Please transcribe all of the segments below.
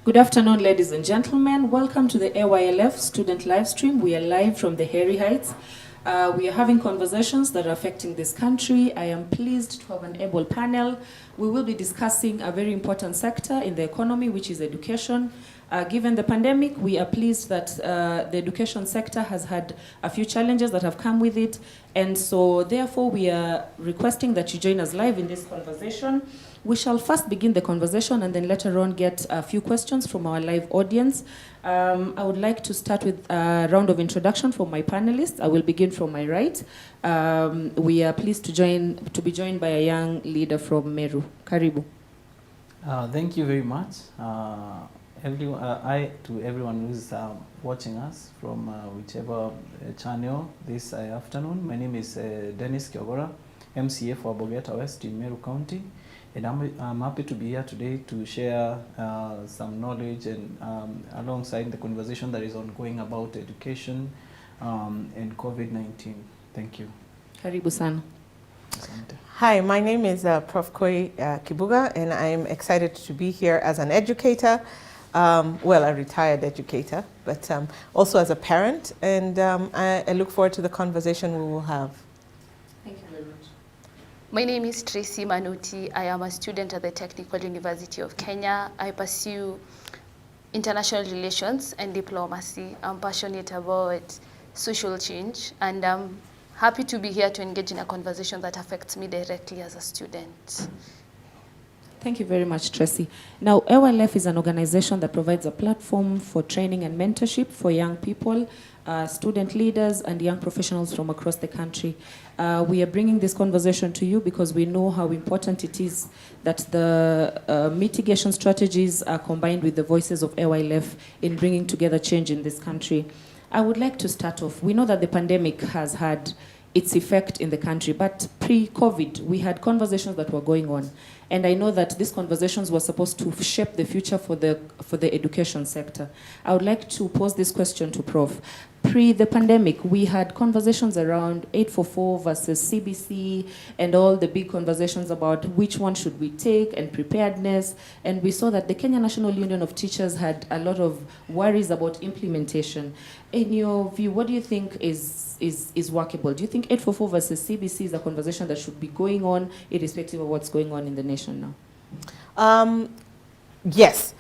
Good afternoon, ladies and gentlemen. Welcome to the AYLF student live stream. We are live from the Hairy Heights. We are having conversations that are affecting this country. I am pleased to have an able panel. We will be discussing a very important sector in the economy, which is education. Given the pandemic, we are pleased that the education sector has had a few challenges that have come with it. And so therefore, we are requesting that you join us live in this conversation. We shall first begin the conversation and then later on get a few questions from our live audience. I would like to start with a round of introduction for my panelists. I will begin from my right. We are pleased to be joined by a young leader from Meru. Karibu. Thank you very much. To everyone who's watching us from whichever channel this afternoon. My name is Dennis Kiogora, MCA for Bogeta West in Meru County. And I'm happy to be here today to share some knowledge and alongside the conversation that is ongoing about education and Covid-19. Thank you. Karibu sana. Hi, my name is Prof. Koi Kibuga, and I'm excited to be here as an educator, well, a retired educator, but also as a parent, and I look forward to the conversation we will have. Thank you very much. My name is Tracy Manuti. I am a student at the Technical University of Kenya. I pursue international relations and diplomacy. I'm passionate about social change, and I'm happy to be here to engage in a conversation that affects me directly as a student. Thank you very much, Tracy. Now, AYLF is an organization that provides a platform for training and mentorship for young people, student leaders, and young professionals from across the country. We are bringing this conversation to you because we know how important it is that the mitigation strategies are combined with the voices of AYLF in bringing together change in this country. I would like to start off. We know that the pandemic has had its effect in the country, but pre-COVID, we had conversations that were going on. And I know that these conversations were supposed to shape the future for the education sector. I would like to pose this question to Prof. Pre the pandemic, we had conversations around 844 versus CBC and all the big conversations about which one should we take and preparedness. And we saw that the Kenya National Union of Teachers had a lot of worries about implementation. In your view, what do you think is workable? Do you think 844 versus CBC is a conversation that should be going on irrespective of what's going on in the nation now? Yes.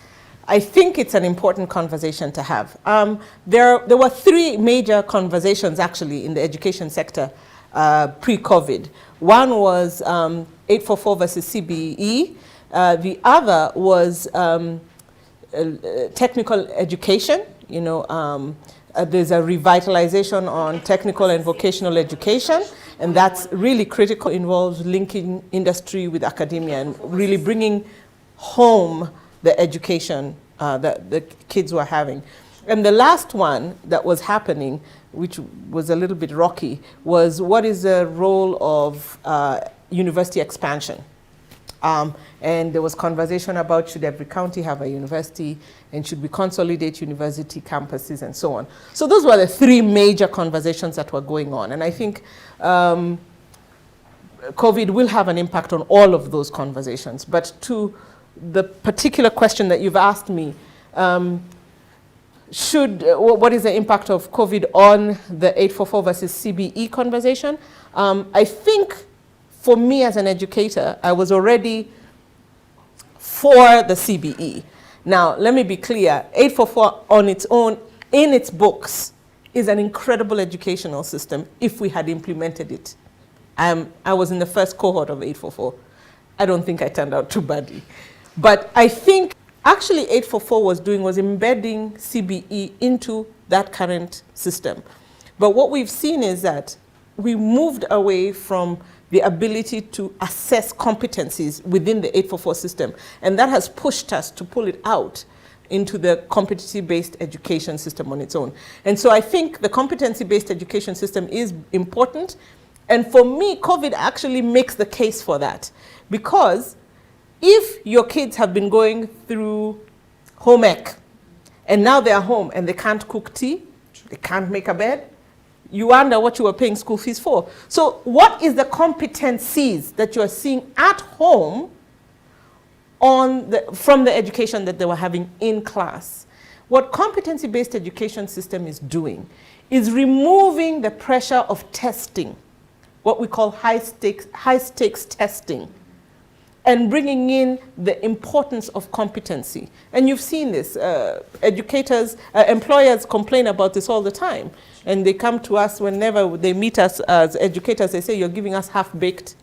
I think it's an important conversation to have. There were three major conversations actually in the education sector pre-COVID. One was 844 versus CBE. The other was technical education. You know, there's a revitalization on technical and vocational education, and that's really critical. It involves linking industry with academia and really bringing home the education that the kids were having. And the last one that was happening, which was a little bit rocky, was what is the role of university expansion? And there was conversation about should every county have a university and should we consolidate university campuses and so on. So those were the three major conversations that were going on. And I think COVID will have an impact on all of those conversations. But to the particular question that you've asked me, what is the impact of COVID on the 844 versus CBE conversation? I think for me as an educator, I was already for the CBE. Now, let me be clear, 844 on its own, in its books, is an incredible educational system if we had implemented it. I was in the first cohort of 844. I don't think I turned out too badly. But I think actually 844 was embedding CBE into that current system. But what we've seen is that we moved away from the ability to assess competencies within the 844 system. And that has pushed us to pull it out into the competency-based education system on its own. And so I think the competency-based education system is important. And for me, COVID actually makes the case for that. Because if your kids have been going through home ec, and now they're home and they can't cook tea, they can't make a bed, you wonder what you were paying school fees for. So what is the competencies that you are seeing at home from the education that they were having in class. What competency-based education system is doing is removing the pressure of testing, what we call high stakes testing, and bringing in the importance of competency. And you've seen this. Employers complain about this all the time. And they come to us whenever they meet us as educators, they say, you're giving us half-baked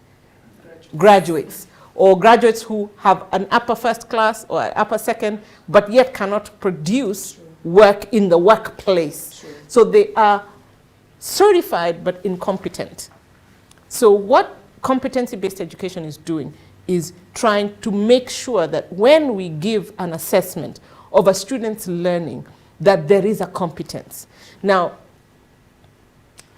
graduates, or graduates who have an upper first class or an upper second, but yet cannot produce work in the workplace. Sure. So they are certified but incompetent. So what competency-based education is doing is trying to make sure that when we give an assessment of a student's learning, that there is a competence. Now,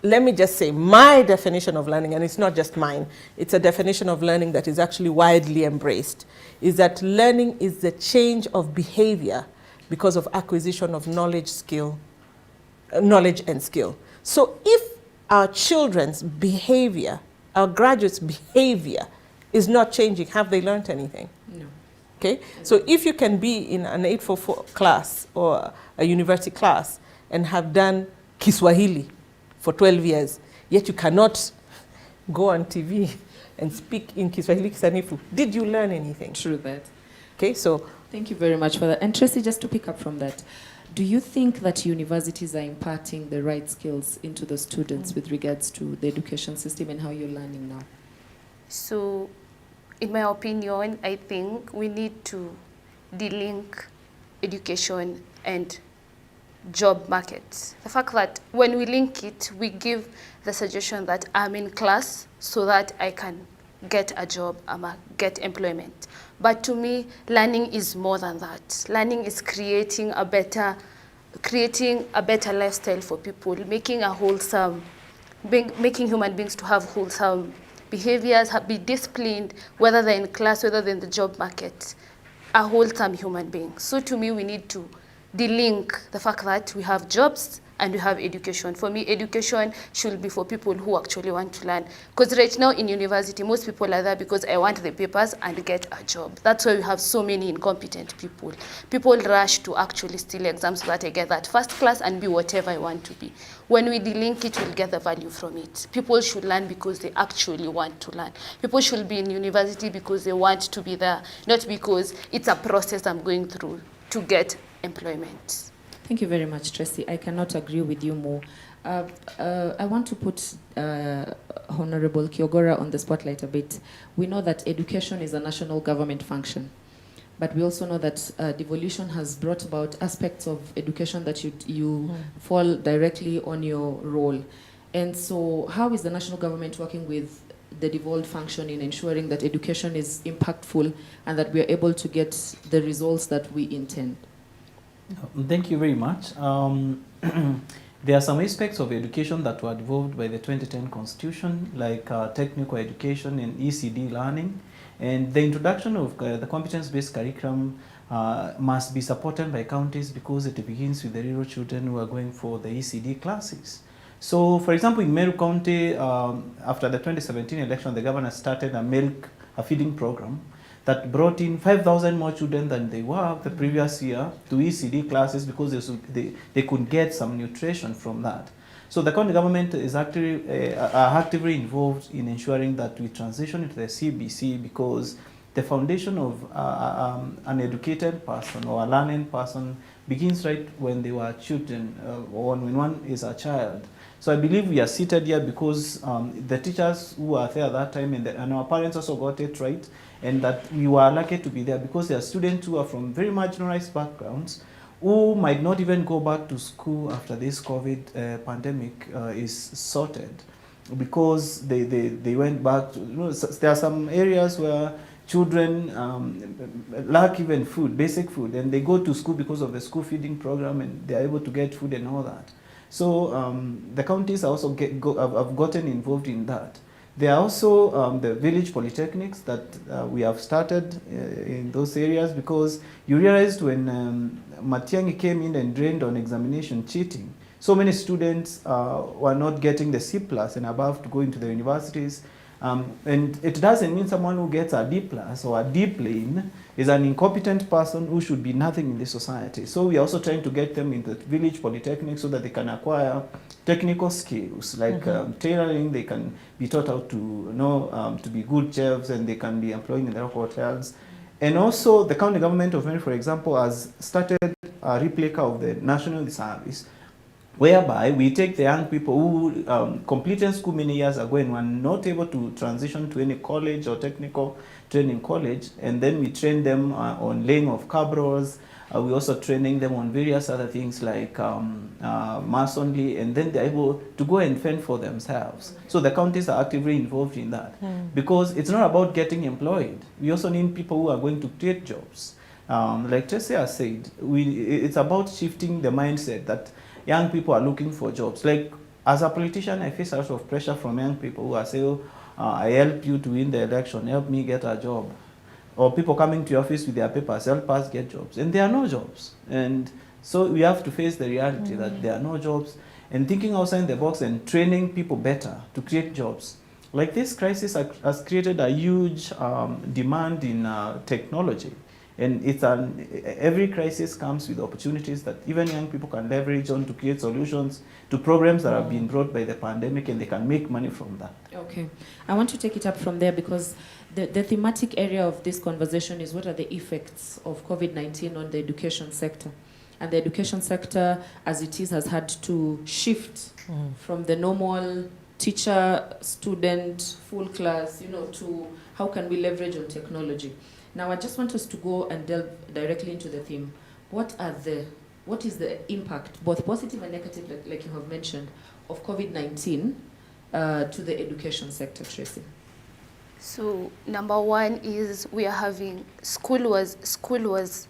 let me just say, my definition of learning, and it's not just mine, it's a definition of learning that is actually widely embraced, is that learning is the change of behavior because of acquisition of knowledge and skill. So if our children's behavior, our graduates' behavior is not changing, have they learned anything? No. Okay? So if you can be in an 844 class or a university class and have done Kiswahili for 12 years, yet you cannot go on TV and speak in Kiswahili Kisanifu, did you learn anything? True that. Okay, so thank you very much for that. And Tracy, just to pick up from that, do you think that universities are imparting the right skills into the students with regards to the education system and how you're learning now? So, in my opinion, I think we need to delink education and job markets. The fact that when we link it, we give the suggestion that I'm in class so that I can get a job, get employment. But to me, learning is more than that. Learning is creating a better lifestyle for people, making human beings to have wholesome behaviors, be disciplined, whether they're in class, whether they're in the job market, a wholesome human being. So to me, we need to delink the fact that we have jobs and we have education. For me, education should be for people who actually want to learn. Because right now in university, most people are there because I want the papers and get a job. That's why we have so many incompetent people. People rush to actually steal exams so that I get that first class and be whatever I want to be. When we delink it, we'll get the value from it. People should learn because they actually want to learn. People should be in university because they want to be there, not because it's a process I'm going through to get employment. Thank you very much, Tracy. I cannot agree with you more. I want to put Honorable Kiogora on the spotlight a bit. We know that education is a national government function, but we also know that devolution has brought about aspects of education that you fall directly on your role. And so how is the national government working with the devolved function in ensuring that education is impactful and that we are able to get the results that we intend? Thank you very much. There are some aspects of education that were devolved by the 2010 Constitution, like technical education and ECD learning. And the introduction of the competence-based curriculum must be supported by counties because it begins with the rural children who are going for the ECD classes. So, for example, in Meru County, after the 2017 election, the governor started a feeding program that brought in 5,000 more children than they were the previous year to ECD classes because they could get some nutrition from that. So the county government is actually actively involved in ensuring that we transition into the CBC because the foundation of an educated person or a learning person begins right when they were children or when one is a child. So I believe we are seated here because the teachers who were there at that time and our parents also got it right, and that we were lucky to be there because there are students who are from very marginalized backgrounds who might not even go back to school after this COVID pandemic is sorted because they went back to, there are some areas where children lack even food, basic food, and they go to school because of the school feeding program and they are able to get food and all that. So the counties also have gotten involved in that. There are also the village polytechnics that we have started in those areas because you realized when Matiang'i came in and drained on examination cheating, so many students were not getting the C+ and above to go into the universities. And it doesn't mean someone who gets a D plus or a D plane is an incompetent person who should be nothing in the society. So we are also trying to get them in the village polytechnic so that they can acquire technical skills like tailoring. They can be taught how to know to be good chefs, and they can be employed in their hotels. And also the county government of Meru, for example, has started a replica of the national service, whereby we take the young people who completed school many years ago and were not able to transition to any college or technical training college, and then we train them on laying of cabros. We also training them on various other things like masonry, and then they're able to go and fend for themselves. So the counties are actively involved in that, because it's not about getting employed. We also need people who are going to create jobs. Like Tracy has said, it's about shifting the mindset that young people are looking for jobs. Like, as a politician, I face a lot of pressure from young people who are saying, I help you to win the election, help me get a job. Or people coming to your office with their papers, help us get jobs. And there are no jobs. And so we have to face the reality that there are no jobs, and thinking outside the box and training people better to create jobs. Like, this crisis has created a huge demand in technology. And every crisis comes with opportunities that even young people can leverage on to create solutions to problems that have been brought by the pandemic, and they can make money from that. Okay. I want to take it up from there, because the thematic area of this conversation is what are the effects of COVID-19 on the education sector. And the education sector, as it is, has had to shift from the normal teacher, student, full class, to how can we leverage on technology. Now, I just want us to go and delve directly into the theme. What is the impact, both positive and negative, like you have mentioned, of COVID-19 to the education sector, Tracy? So number one is we are having school was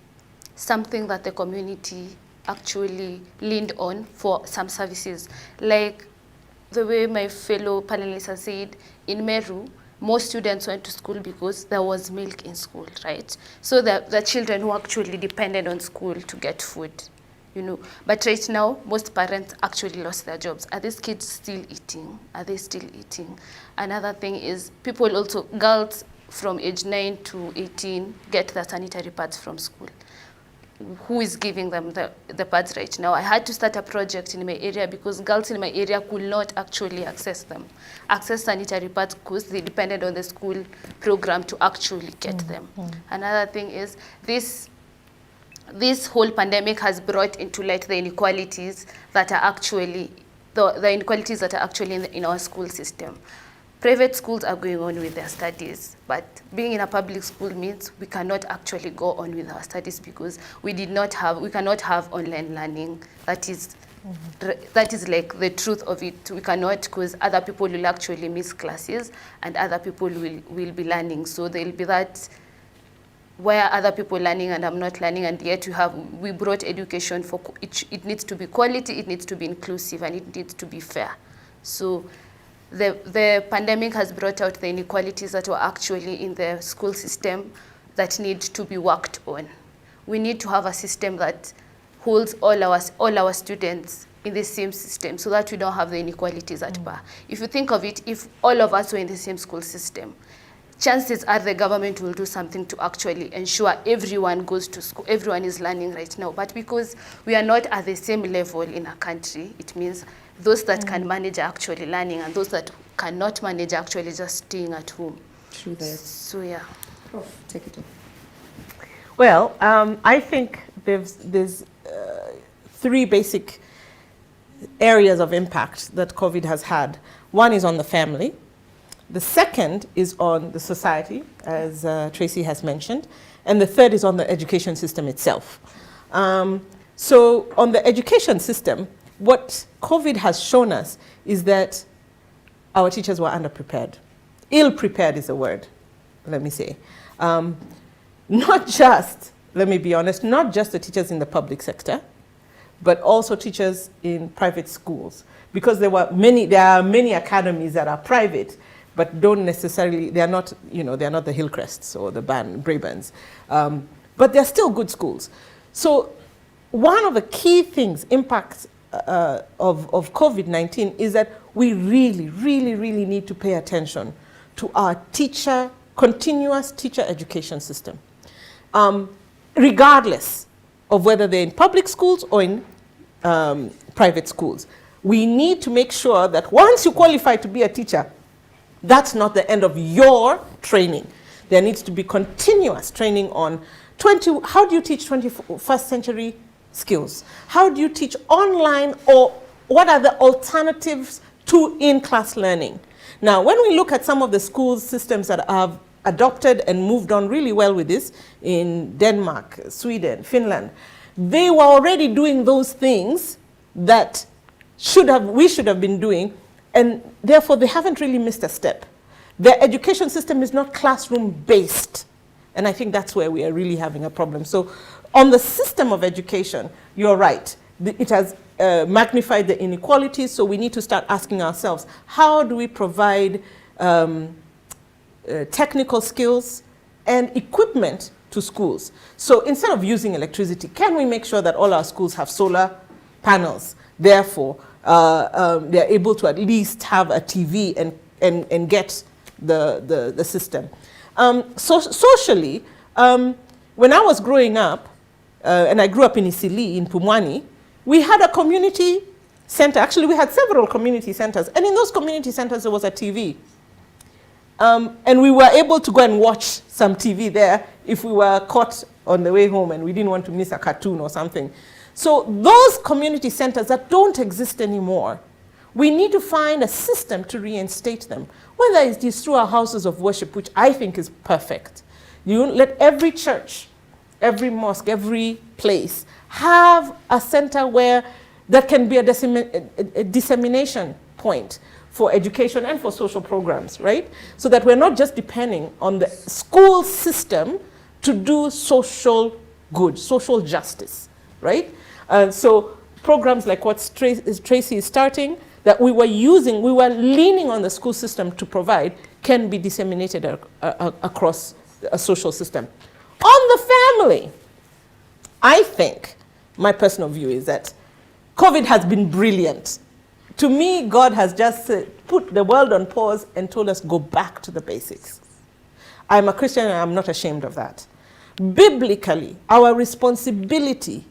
something that the community actually leaned on for some services. Like the way my fellow panelists have said, in Meru, most students went to school because there was milk in school, right? So the children who actually depended on school to get food, But right now, most parents actually lost their jobs. Are these kids still eating? Are they still eating? Another thing is girls from age 9 to 18 get their sanitary pads from school. Who is giving them the pads right now? I had to start a project in my area because girls in my area could not actually access sanitary pads, because they depended on the school program to actually get them. Another thing is this whole pandemic has brought into light the inequalities that are actually in our school system. Private schools are going on with their studies, but being in a public school means we cannot actually go on with our studies because we cannot have online learning. That is like the truth of it. We cannot, because other people will actually miss classes and other people will be learning. So there will be that where other people learning and I'm not learning, and yet we brought education for it needs to be quality, it needs to be inclusive, and it needs to be fair. So the pandemic has brought out the inequalities that were actually in the school system that need to be worked on. We need to have a system that holds all our students in the same system so that we don't have the inequalities at bar. If you think of it, if all of us were in the same school system, chances are the government will do something to actually ensure everyone goes to school, everyone is learning right now. But because we are not at the same level in our country, it means those that can manage are actually learning, and those that cannot manage are actually just staying at home. True that. So yeah. Prof, take it off. Well, I think there's three basic areas of impact that COVID has had. One is on the family. The second is on the society, as Tracy has mentioned. And the third is on the education system itself. So on the education system, what COVID has shown us is that our teachers were underprepared. Ill-prepared is a word, let me say. Not just, let me be honest, not just the teachers in the public sector, but also teachers in private schools. Because there are many academies that are private, but don't necessarily, they're not the Hillcrests or the Brabants. But they're still good schools. So one of the key things, impacts of COVID-19, is that we really, really, really need to pay attention to our continuous teacher education system, regardless of whether they're in public schools or in private schools. We need to make sure that once you qualify to be a teacher, that's not the end of your training. There needs to be continuous training on how do you teach 21st century skills? How do you teach online, or what are the alternatives to in-class learning? Now, when we look at some of the school systems that have adopted and moved on really well with this, in Denmark, Sweden, Finland, they were already doing those things that we should have been doing, and therefore they haven't really missed a step. Their education system is not classroom-based, and I think that's where we are really having a problem. So on the system of education, you're right. It has magnified the inequalities, so we need to start asking ourselves, how do we provide technical skills and equipment to schools? So instead of using electricity, can we make sure that all our schools have solar panels? Therefore, they're able to at least have a TV and get the system. Socially, when I was growing up, and I grew up in Isili, in Pumwani, we had a community center. Actually, we had several community centers. And in those community centers, there was a TV. And we were able to go and watch some TV there if we were caught on the way home and we didn't want to miss a cartoon or something. So those community centers that don't exist anymore, we need to find a system to reinstate them, whether it is through our houses of worship, which I think is perfect. You let every church, every mosque, every place have a center where that can be a dissemination point for education and for social programs, right? So that we're not just depending on the school system to do social good, social justice, right? So programs like what Tracy is starting, that we were leaning on the school system to provide, can be disseminated across a social system. On the family, I think, my personal view is that COVID has been brilliant. To me, God has just put the world on pause and told us, go back to the basics. I'm a Christian and I'm not ashamed of that. Biblically, our responsibility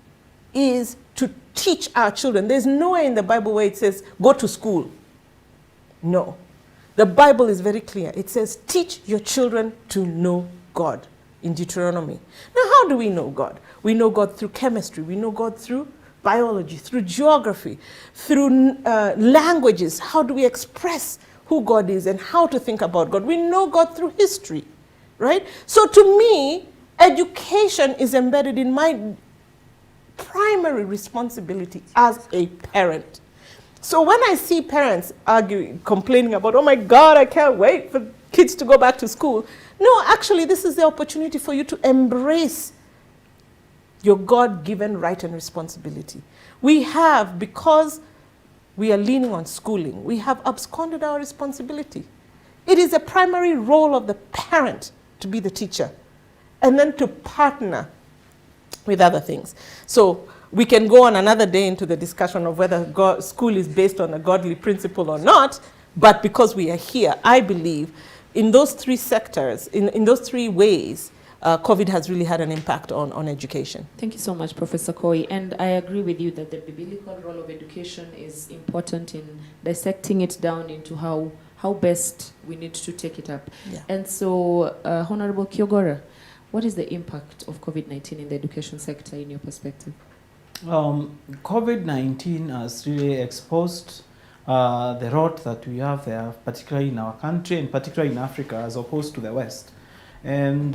is to teach our children. There's nowhere in the Bible where it says, go to school. No. The Bible is very clear. It says, teach your children to know God in Deuteronomy. Now, how do we know God? We know God through chemistry. We know God through biology, through geography, through languages. How do we express who God is and how to think about God? We know God through history, right? So to me, education is embedded in my primary responsibility as a parent. So when I see parents arguing, complaining about, oh my God, I can't wait for kids to go back to school. No, actually, this is the opportunity for you to embrace your God-given right and responsibility. We have, because we are leaning on schooling, we have absconded our responsibility. It is a primary role of the parent to be the teacher and then to partner with other things. So we can go on another day into the discussion of whether school is based on a godly principle or not, but because we are here, I believe in those three sectors, in those three ways, COVID has really had an impact on education. Thank you so much, Professor Koi. And I agree with you that the biblical role of education is important in dissecting it down into how best we need to take it up. Yeah. And so, Honorable Kyogora, what is the impact of COVID-19 in the education sector in your perspective? COVID-19 has really exposed the rot that we have there, particularly in our country and particularly in Africa as opposed to the West. And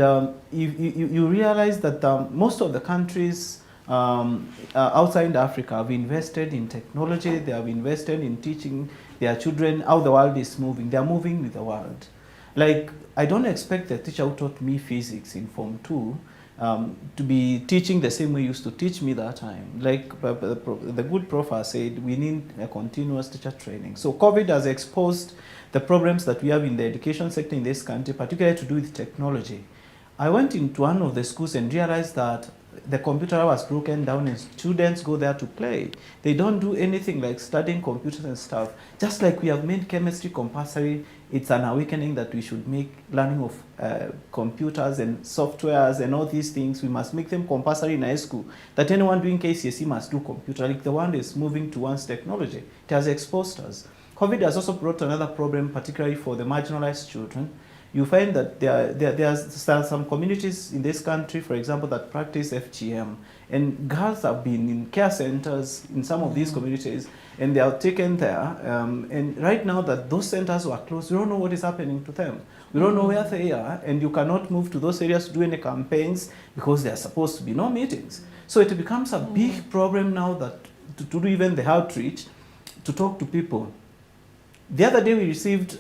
you realize that most of the countries outside Africa have invested in technology, they have invested in teaching their children how the world is moving. They are moving with the world. Like, I don't expect the teacher who taught me physics in Form 2 to be teaching the same way he used to teach me that time. Like the good prof said, we need a continuous teacher training. So COVID has exposed the problems that we have in the education sector in this country, particularly to do with technology. I went into one of the schools and realized that the computer was broken down and students go there to play. They don't do anything like studying computers and stuff. Just like we have made chemistry compulsory, it's an awakening that we should make learning of computers and softwares and all these things, we must make them compulsory in high school. That anyone doing KCSE must do computer, like the one is moving towards technology. It has exposed us. COVID has also brought another problem, particularly for the marginalized children. You find that there are some communities in this country, for example, that practice FGM. And girls have been in care centers in some of these communities, and they are taken there. And right now that those centers were closed, we don't know what is happening to them. We don't know where they are, and you cannot move to those areas to do any campaigns because there are supposed to be no meetings. So it becomes a big problem now that to do even the outreach, to talk to people. The other day we received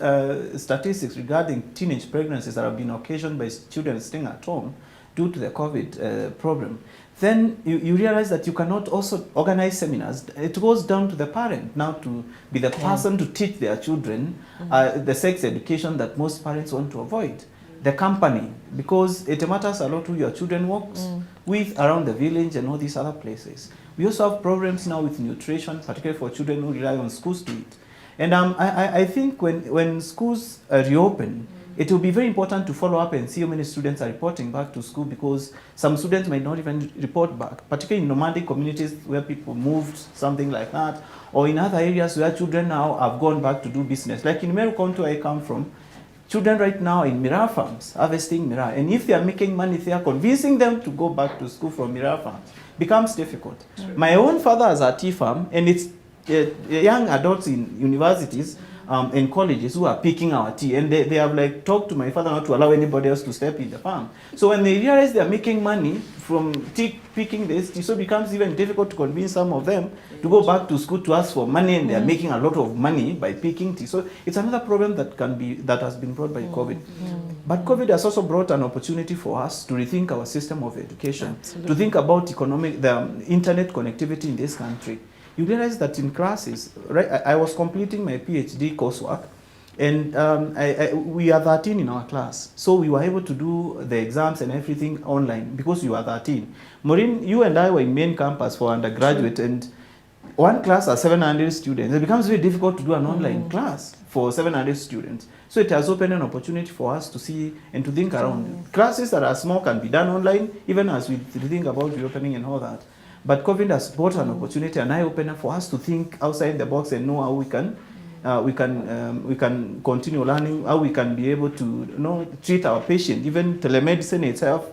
statistics regarding teenage pregnancies that have been occasioned by children staying at home due to the COVID problem. Then you realize that you cannot also organize seminars. It goes down to the parent now to be the person to teach their children the sex education that most parents want to avoid. The company, because it matters a lot who your children works with around the village and all these other places. We also have problems now with nutrition, particularly for children who rely on schools to eat. And I think when schools reopen, it will be very important to follow up and see how many students are reporting back to school, because some students might not even report back, particularly in nomadic communities where people moved, something like that, or in other areas where children now have gone back to do business. Like in Meru County, where I come from, children right now are in Miraa farms, harvesting Miraa. And if they are making money, they are convincing them to go back to school from Miraa farms. Becomes difficult. My own father has a tea farm, and it's young adults in universities and colleges who are picking our tea, and they have like talked to my father not to allow anybody else to step in the farm. So when they realize they are making money from tea picking this tea, so it becomes even difficult to convince some of them to go back to school to ask for money, and they are making a lot of money by picking tea. So it's another problem that has been brought by COVID. But COVID has also brought an opportunity for us to rethink our system of education, to think about the internet connectivity in this country. You realize that in classes, right? I was completing my PhD coursework, and we are 13 in our class. So we were able to do the exams and everything online because we were 13. Maureen, you and I were in main campus for undergraduate, and one class has 700 students. It becomes very difficult to do an online class for 700 students. So it has opened an opportunity for us to see and to think around. Classes that are small can be done online, even as we think about reopening and all that. But COVID has brought an opportunity, an eye-opener for us to think outside the box and know how we can continue learning, how we can be able to treat our patient. Even telemedicine itself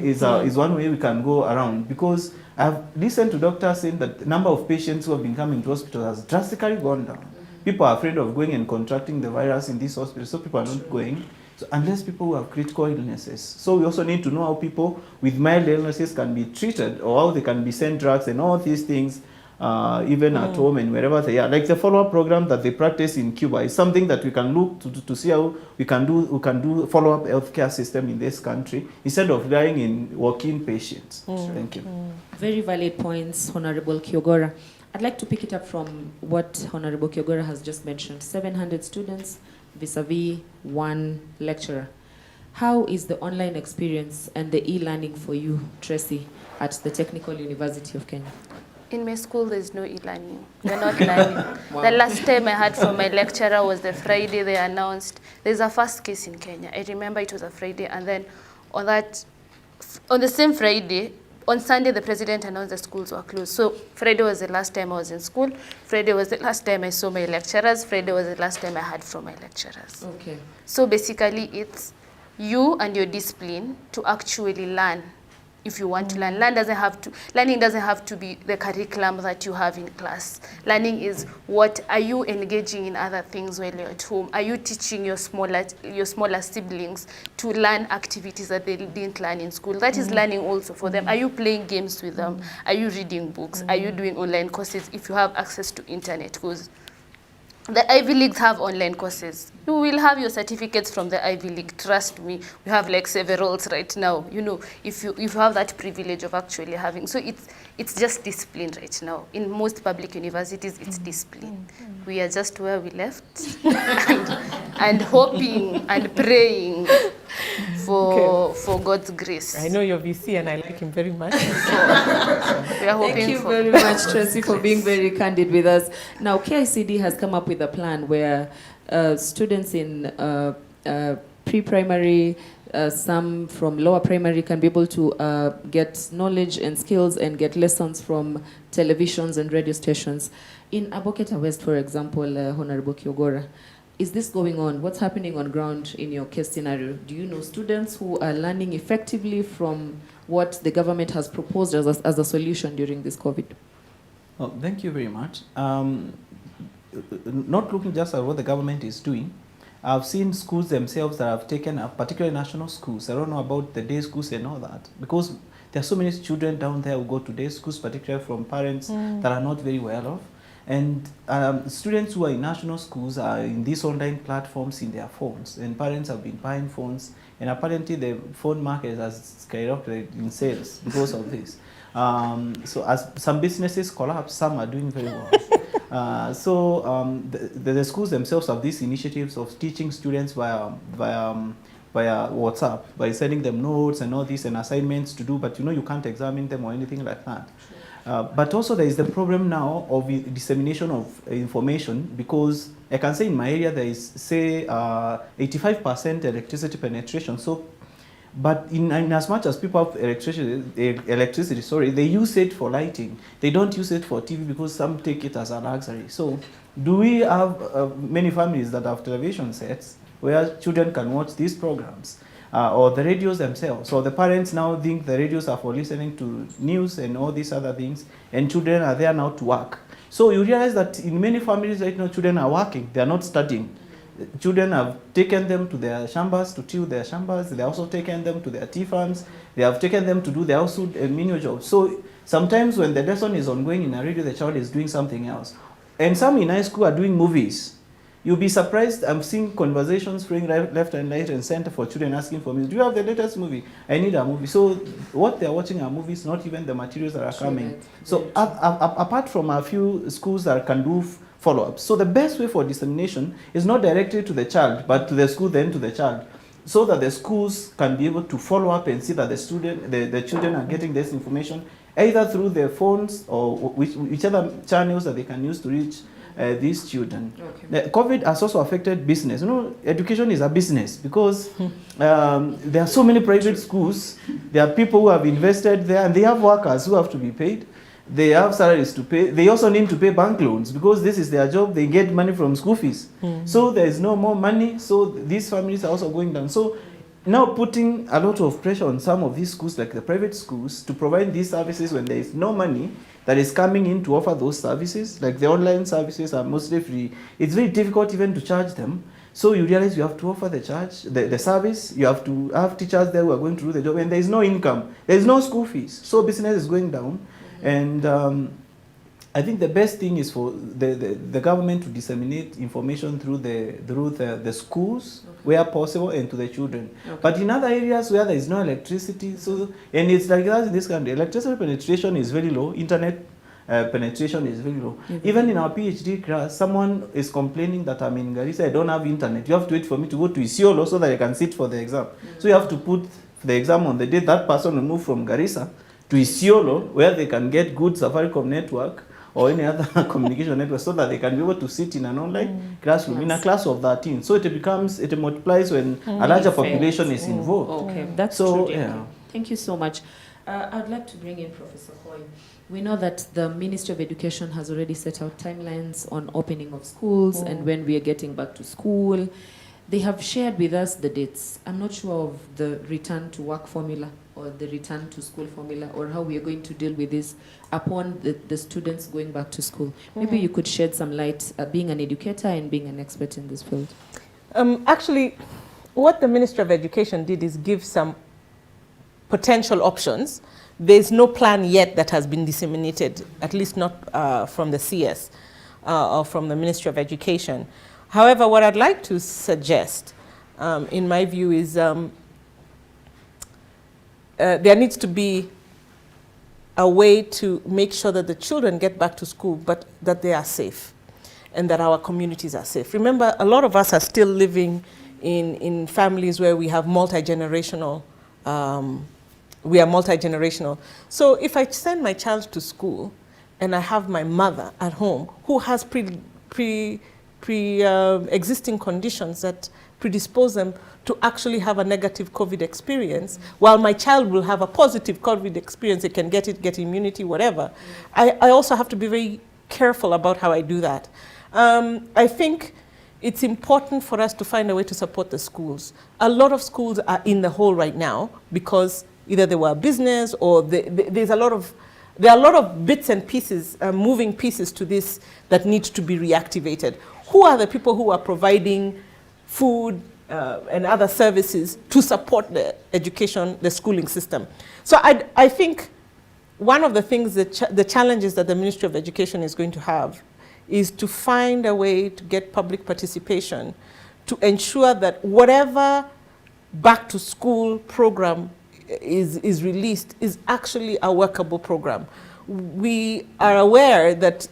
is one way we can go around, because I've listened to doctors saying that the number of patients who have been coming to hospital has drastically gone down. People are afraid of going and contracting the virus in these hospitals, so people are not going. So unless people who have critical illnesses. So we also need to know how people with mild illnesses can be treated, or how they can be sent drugs and all these things, even at home and wherever they are. Like the follow-up program that they practice in Cuba is something that we can look to see how we can do follow-up healthcare system in this country instead of relying in walk-in patients. Thank you. Very valid points, Honorable Kyogora. I'd like to pick it up from what Honorable Kyogora has just mentioned. 700 students vis-a-vis one lecturer. How is the online experience and the e-learning for you, Tracy, at the Technical University of Kenya? In my school, there's no e-learning. We're not learning. Wow. The last time I heard from my lecturer was the Friday they announced there's a first case in Kenya. I remember it was a Friday, and then on the same Friday, on Sunday, the president announced the schools were closed. So Friday was the last time I was in school. Friday was the last time I saw my lecturers. Friday was the last time I heard from my lecturers. Okay. So basically, it's you and your discipline to actually learn. If you want to learn, learning doesn't have to be the curriculum that you have in class. Learning is what are you engaging in other things while you're at home? Are you teaching your smaller siblings to learn activities that they didn't learn in school? That is learning also for them. Are you playing games with them? Are you reading books? Are you doing online courses if you have access to internet? Because the Ivy Leagues have online courses. You will have your certificates from the Ivy League. Trust me, we have like severals right now. You know, if you have that privilege of actually having, so it's just discipline right now. In most public universities, it's discipline. We are just where we left, and hoping and praying for God's grace. I know you're VC and I like him very much. We are hoping Thank you for very much, Tracy, for being very candid with us. Now, KICD has come up with a plan where students in pre-primary, some from lower primary can be able to get knowledge and skills and get lessons from televisions and radio stations. In Aboketa West, for example, Honorable Kiogora, is this going on? What's happening on ground in your case scenario? Do you know students who are learning effectively from what the government has proposed as a solution during this COVID? Oh, thank you very much. Not looking just at what the government is doing, I've seen schools themselves that have taken up, particularly national schools. I don't know about the day schools and all that, because there are so many children down there who go to day schools, particularly from parents that are not very well off. And students who are in national schools are in these online platforms in their phones, and parents have been buying phones, and apparently the phone market has skyrocketed in sales because of this. So as some businesses collapse, some are doing very well. The schools themselves have these initiatives of teaching students via WhatsApp, by sending them notes and all this and assignments to do, but you can't examine them or anything like that. But also there is the problem now of dissemination of information, because I can say in my area there is, say, 85% electricity penetration. So, but in as much as people have electricity, they use it for lighting. They don't use it for TV because some take it as a luxury. So, do we have many families that have television sets where children can watch these programs? Or the radios themselves. So the parents now think the radios are for listening to news and all these other things, and children are there now to work. So you realize that in many families right now, children are working, they are not studying. Children have taken them to their shambas to till their shambas, they have also taken them to their tea farms, they have taken them to do their household and menial jobs. So sometimes when the lesson is ongoing in a radio, the child is doing something else. And some in high school are doing movies. You'll be surprised. I'm seeing conversations flowing left and right and center for children asking for music. Do you have the latest movie? I need a movie. So what they're watching are movies, not even the materials that are coming. So apart from a few schools that can do follow-ups, so the best way for dissemination is not directly to the child, but to the school, then to the child, so that the schools can be able to follow up and see that the children are getting this information either through their phones or whichever channels that they can use to reach these children. Okay. COVID has also affected business. Education is a business, because there are so many private schools. There are people who have invested there, and they have workers who have to be paid. They have salaries to pay. They also need to pay bank loans, because this is their job. They get money from school fees. So there is no more money. So these families are also going down. So now putting a lot of pressure on some of these schools, like the private schools, to provide these services when there is no money that is coming in to offer those services. Like the online services are mostly free. It's very difficult even to charge them. So you realize you have to offer the service. You have to have teachers there who are going to do the job, and there is no income. There is no school fees. So business is going down. And I think the best thing is for the government to disseminate information through the schools, okay, where possible, and to the children. Okay. But in other areas where there is no electricity, and it's like that in this country, electricity penetration is very low, internet penetration is very low. Mm-hmm. Even in our PhD class, someone is complaining that I'm in Garissa, I don't have internet. You have to wait for me to go to Isiolo so that I can sit for the exam. Mm-hmm. So you have to put the exam on the day that person will move from Garissa to Isiolo, where they can get good Safaricom network or any other communication network, so that they can be able to sit in an online classroom, in a class of 13. So it multiplies when a larger population is involved. Okay, that's true. Yeah. Thank you so much. I'd like to bring in Professor Hoy. We know that the Ministry of Education has already set out timelines on opening of schools and when we are getting back to school. They have shared with us the dates. I'm not sure of the return to work formula or the return to school formula, or how we are going to deal with this upon the students going back to school. Maybe you could shed some light, being an educator and being an expert in this field. Actually, what the Ministry of Education did is give some potential options. There's no plan yet that has been disseminated, at least not from the CS or from the Ministry of Education. However, what I'd like to suggest, in my view, is there needs to be a way to make sure that the children get back to school, but that they are safe and that our communities are safe. Remember, a lot of us are still living in families where we have multi-generational, we are multi-generational. So if I send my child to school and I have my mother at home who has existing conditions that predispose them to actually have a negative COVID experience, while my child will have a positive COVID experience, they can get immunity, whatever. I also have to be very careful about how I do that. I think it's important for us to find a way to support the schools. A lot of schools are in the hole right now because either they were a business or there are a lot of bits and pieces, moving pieces to this that need to be reactivated. Who are the people who are providing food and other services to support the education, the schooling system? So I think one of the things, the challenges that the Ministry of Education is going to have is to find a way to get public participation to ensure that whatever back to school program is released is actually a workable program. We are aware that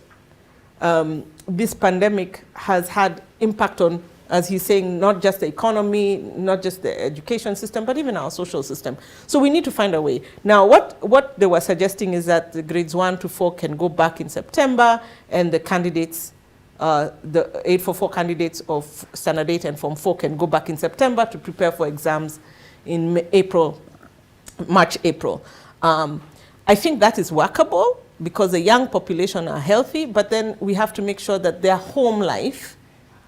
this pandemic has had impact on, as he's saying, not just the economy, not just the education system, but even our social system. So we need to find a way. Now, what they were suggesting is that the grades 1 to 4 can go back in September, and the candidates, the 844 candidates of Standard 8 and Form 4 can go back in September to prepare for exams in March, April. I think that is workable because the young population are healthy, but then we have to make sure that their home life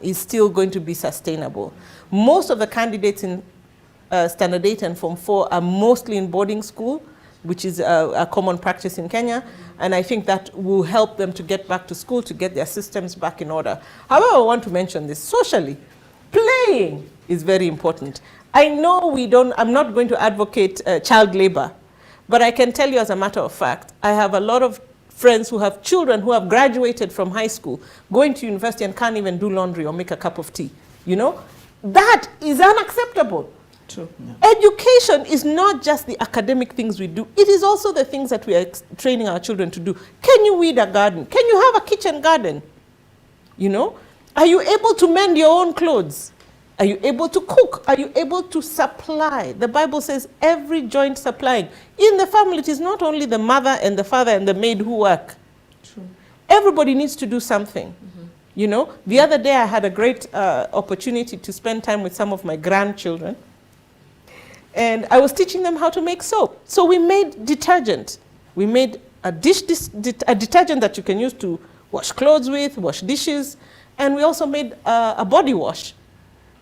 is still going to be sustainable. Most of the candidates in Standard 8 and Form 4 are mostly in boarding school, which is a common practice in Kenya, and I think that will help them to get back to school, to get their systems back in order. However, I want to mention this, socially, playing is very important. I know I'm not going to advocate child labor, but I can tell you as a matter of fact, I have a lot of friends who have children who have graduated from high school, going to university and can't even do laundry or make a cup of tea, you know? That is unacceptable. True. Yeah. Education is not just the academic things we do, it is also the things that we are training our children to do. Can you weed a garden? Can you have a kitchen garden? You know? Are you able to mend your own clothes? Are you able to cook? Are you able to supply? The Bible says every joint supplying. In the family, it is not only the mother and the father and the maid who work. True. Everybody needs to do something. Mm-hmm. You know, the other day I had a great opportunity to spend time with some of my grandchildren. And I was teaching them how to make soap. So we made detergent. We made a detergent that you can use to wash clothes with, wash dishes. And we also made a body wash.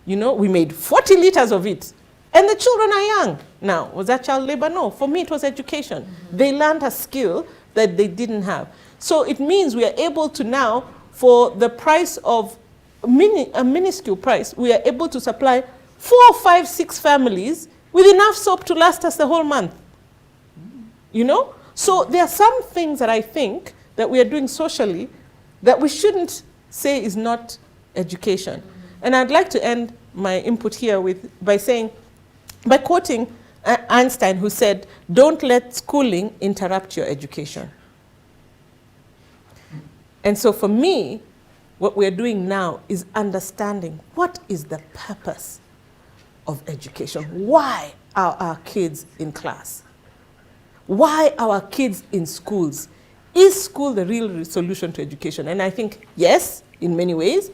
You know, we made 40 liters of it. And the children are young. Now, was that child labor? No. For me, it was education. Mm-hmm. They learned a skill that they didn't have. So it means we are able to now, for the price of a minuscule price, we are able to supply 4, 5, 6 families with enough soap to last us the whole month. Mm-hmm. You know? So there are some things that I think that we are doing socially that we shouldn't say is not education. Mm-hmm. And I'd like to end my input here by quoting Einstein, who said, "Don't let schooling interrupt your education." And so for me, what we're doing now is understanding what is the purpose of education. Why are our kids in class? Why are our kids in schools? Is school the real solution to education? And I think, yes, in many ways,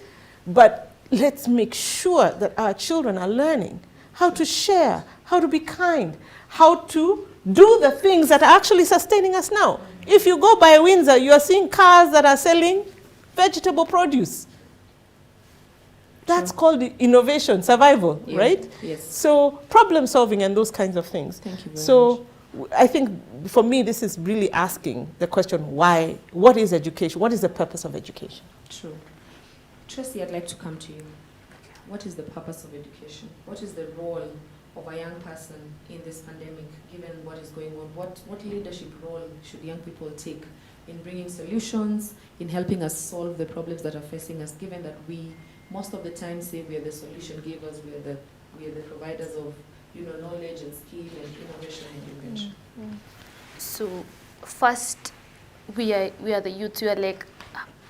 but let's make sure that our children are learning how to share, how to be kind, how to do the things that are actually sustaining us now. If you go by Windsor, you are seeing cars that are selling vegetable produce. That's called innovation, survival, right? Yes. So problem solving and those kinds of things. Thank you very much. I think for me, this is really asking the question, why? What is education? What is the purpose of education? True. Tracy, I'd like to come to you. What is the purpose of education? What is the role of a young person in this pandemic, given what is going on? What leadership role should young people take in bringing solutions, in helping us solve the problems that are facing us, given that we most of the time say we are the solution givers, we are the providers of knowledge and skill and innovation and invention. Mm-hmm. So first, we are the youth, we are like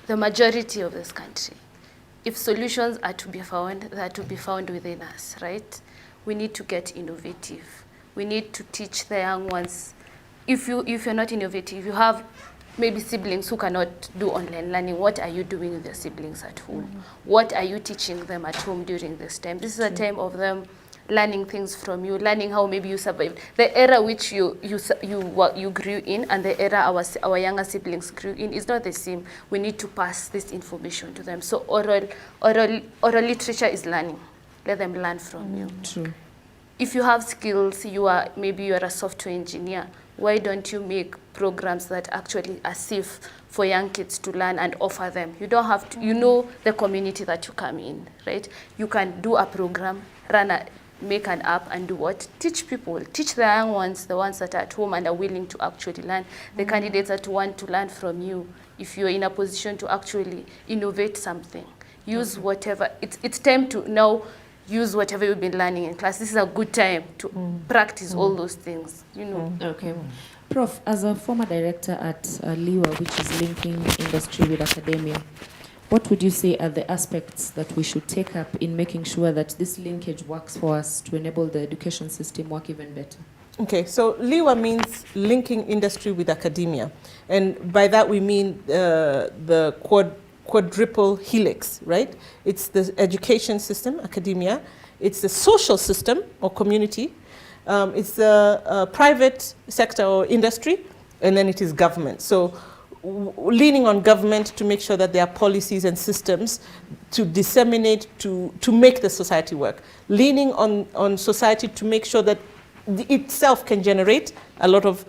the majority of this country. if solutions are to be found, they are to be found within us, right? We need to get innovative. We need to teach the young ones. If you're not innovative, you have maybe siblings who cannot do online learning. What are you doing with your siblings at home? What are you teaching them at home during this time? This is a time of them learning things from you, learning how maybe you survived. The era which you grew in and the era our younger siblings grew in is not the same. We need to pass this information to them. So oral literature is learning. Let them learn from you. True. If you have skills, maybe you're a software engineer, why don't you make programs that actually are safe for young kids to learn and offer them? You don't have to, you know the community that you come in, right? You can do a program, make an app and do what? Teach people, teach the young ones, the ones that are at home and are willing to actually learn, the candidates that want to learn from you. If you're in a position to actually innovate something, use whatever, it's time to now use whatever you've been learning in class. This is a good time to practice all those things, you know. Okay. Prof, as a former director at LIWA, which is linking industry with academia, what would you say are the aspects that we should take up in making sure that this linkage works for us to enable the education system work even better? Okay, so LIWA means linking industry with academia. And by that we mean the quadruple helix, right? It's the education system, academia. It's the social system or community. It's the private sector or industry. And then it is government. So leaning on government to make sure that there are policies and systems to disseminate, to make the society work. Leaning on society to make sure that itself can generate a lot of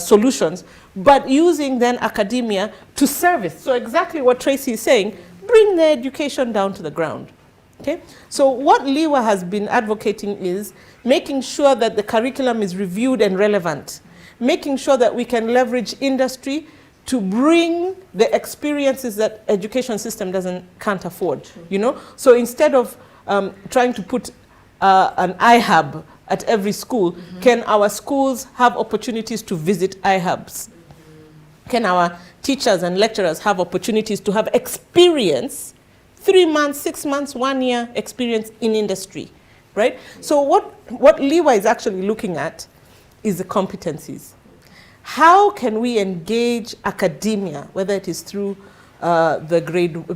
solutions, but using then academia to service. So exactly what Tracy is saying, bring the education down to the ground. Okay? So what LIWA has been advocating is making sure that the curriculum is reviewed and relevant, making sure that we can leverage industry to bring the experiences that education system can't afford. You know? So instead of trying to put an iHub at every school, can our schools have opportunities to visit iHubs? Can our teachers and lecturers have opportunities to have experience, 3 months, 6 months, 1 year experience in industry, right? So what LIWA is actually looking at is the competencies. How can we engage academia, whether it is through the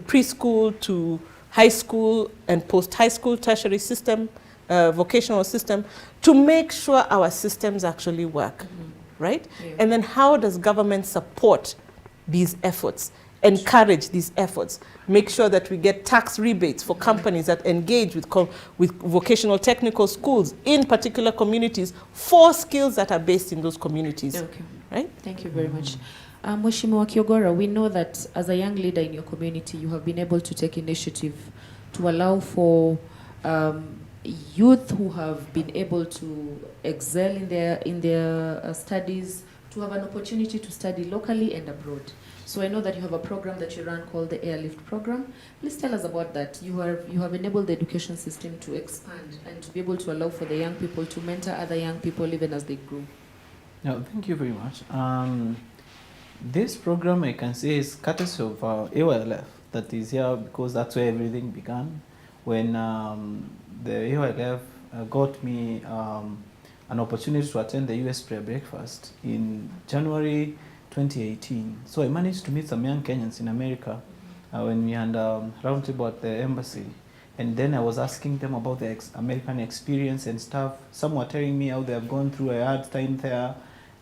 preschool to high school and post-high school tertiary system, vocational system, to make sure our systems actually work, right? Yeah. And then how does government support these efforts, encourage these efforts, make sure that we get tax rebates for companies that engage with vocational technical schools in particular communities for skills that are based in those communities. Okay. Right? Thank you very much. Mheshimiwa Kiogora, we know that as a young leader in your community, you have been able to take initiative to allow for youth who have been able to excel in their studies to have an opportunity to study locally and abroad. So I know that you have a program that you run called the AYLF program. Please tell us about that. You have enabled the education system to expand and to be able to allow for the young people to mentor other young people even as they grow. No, thank you very much. This program, I can say, is courtesy of AYLF that is here because that's where everything began. When the AYLF got me an opportunity to attend the US prayer breakfast in January 2018. So I managed to meet some young Kenyans in America when we had a roundtable at the embassy. And then I was asking them about the American experience and stuff. Some were telling me how they have gone through a hard time there,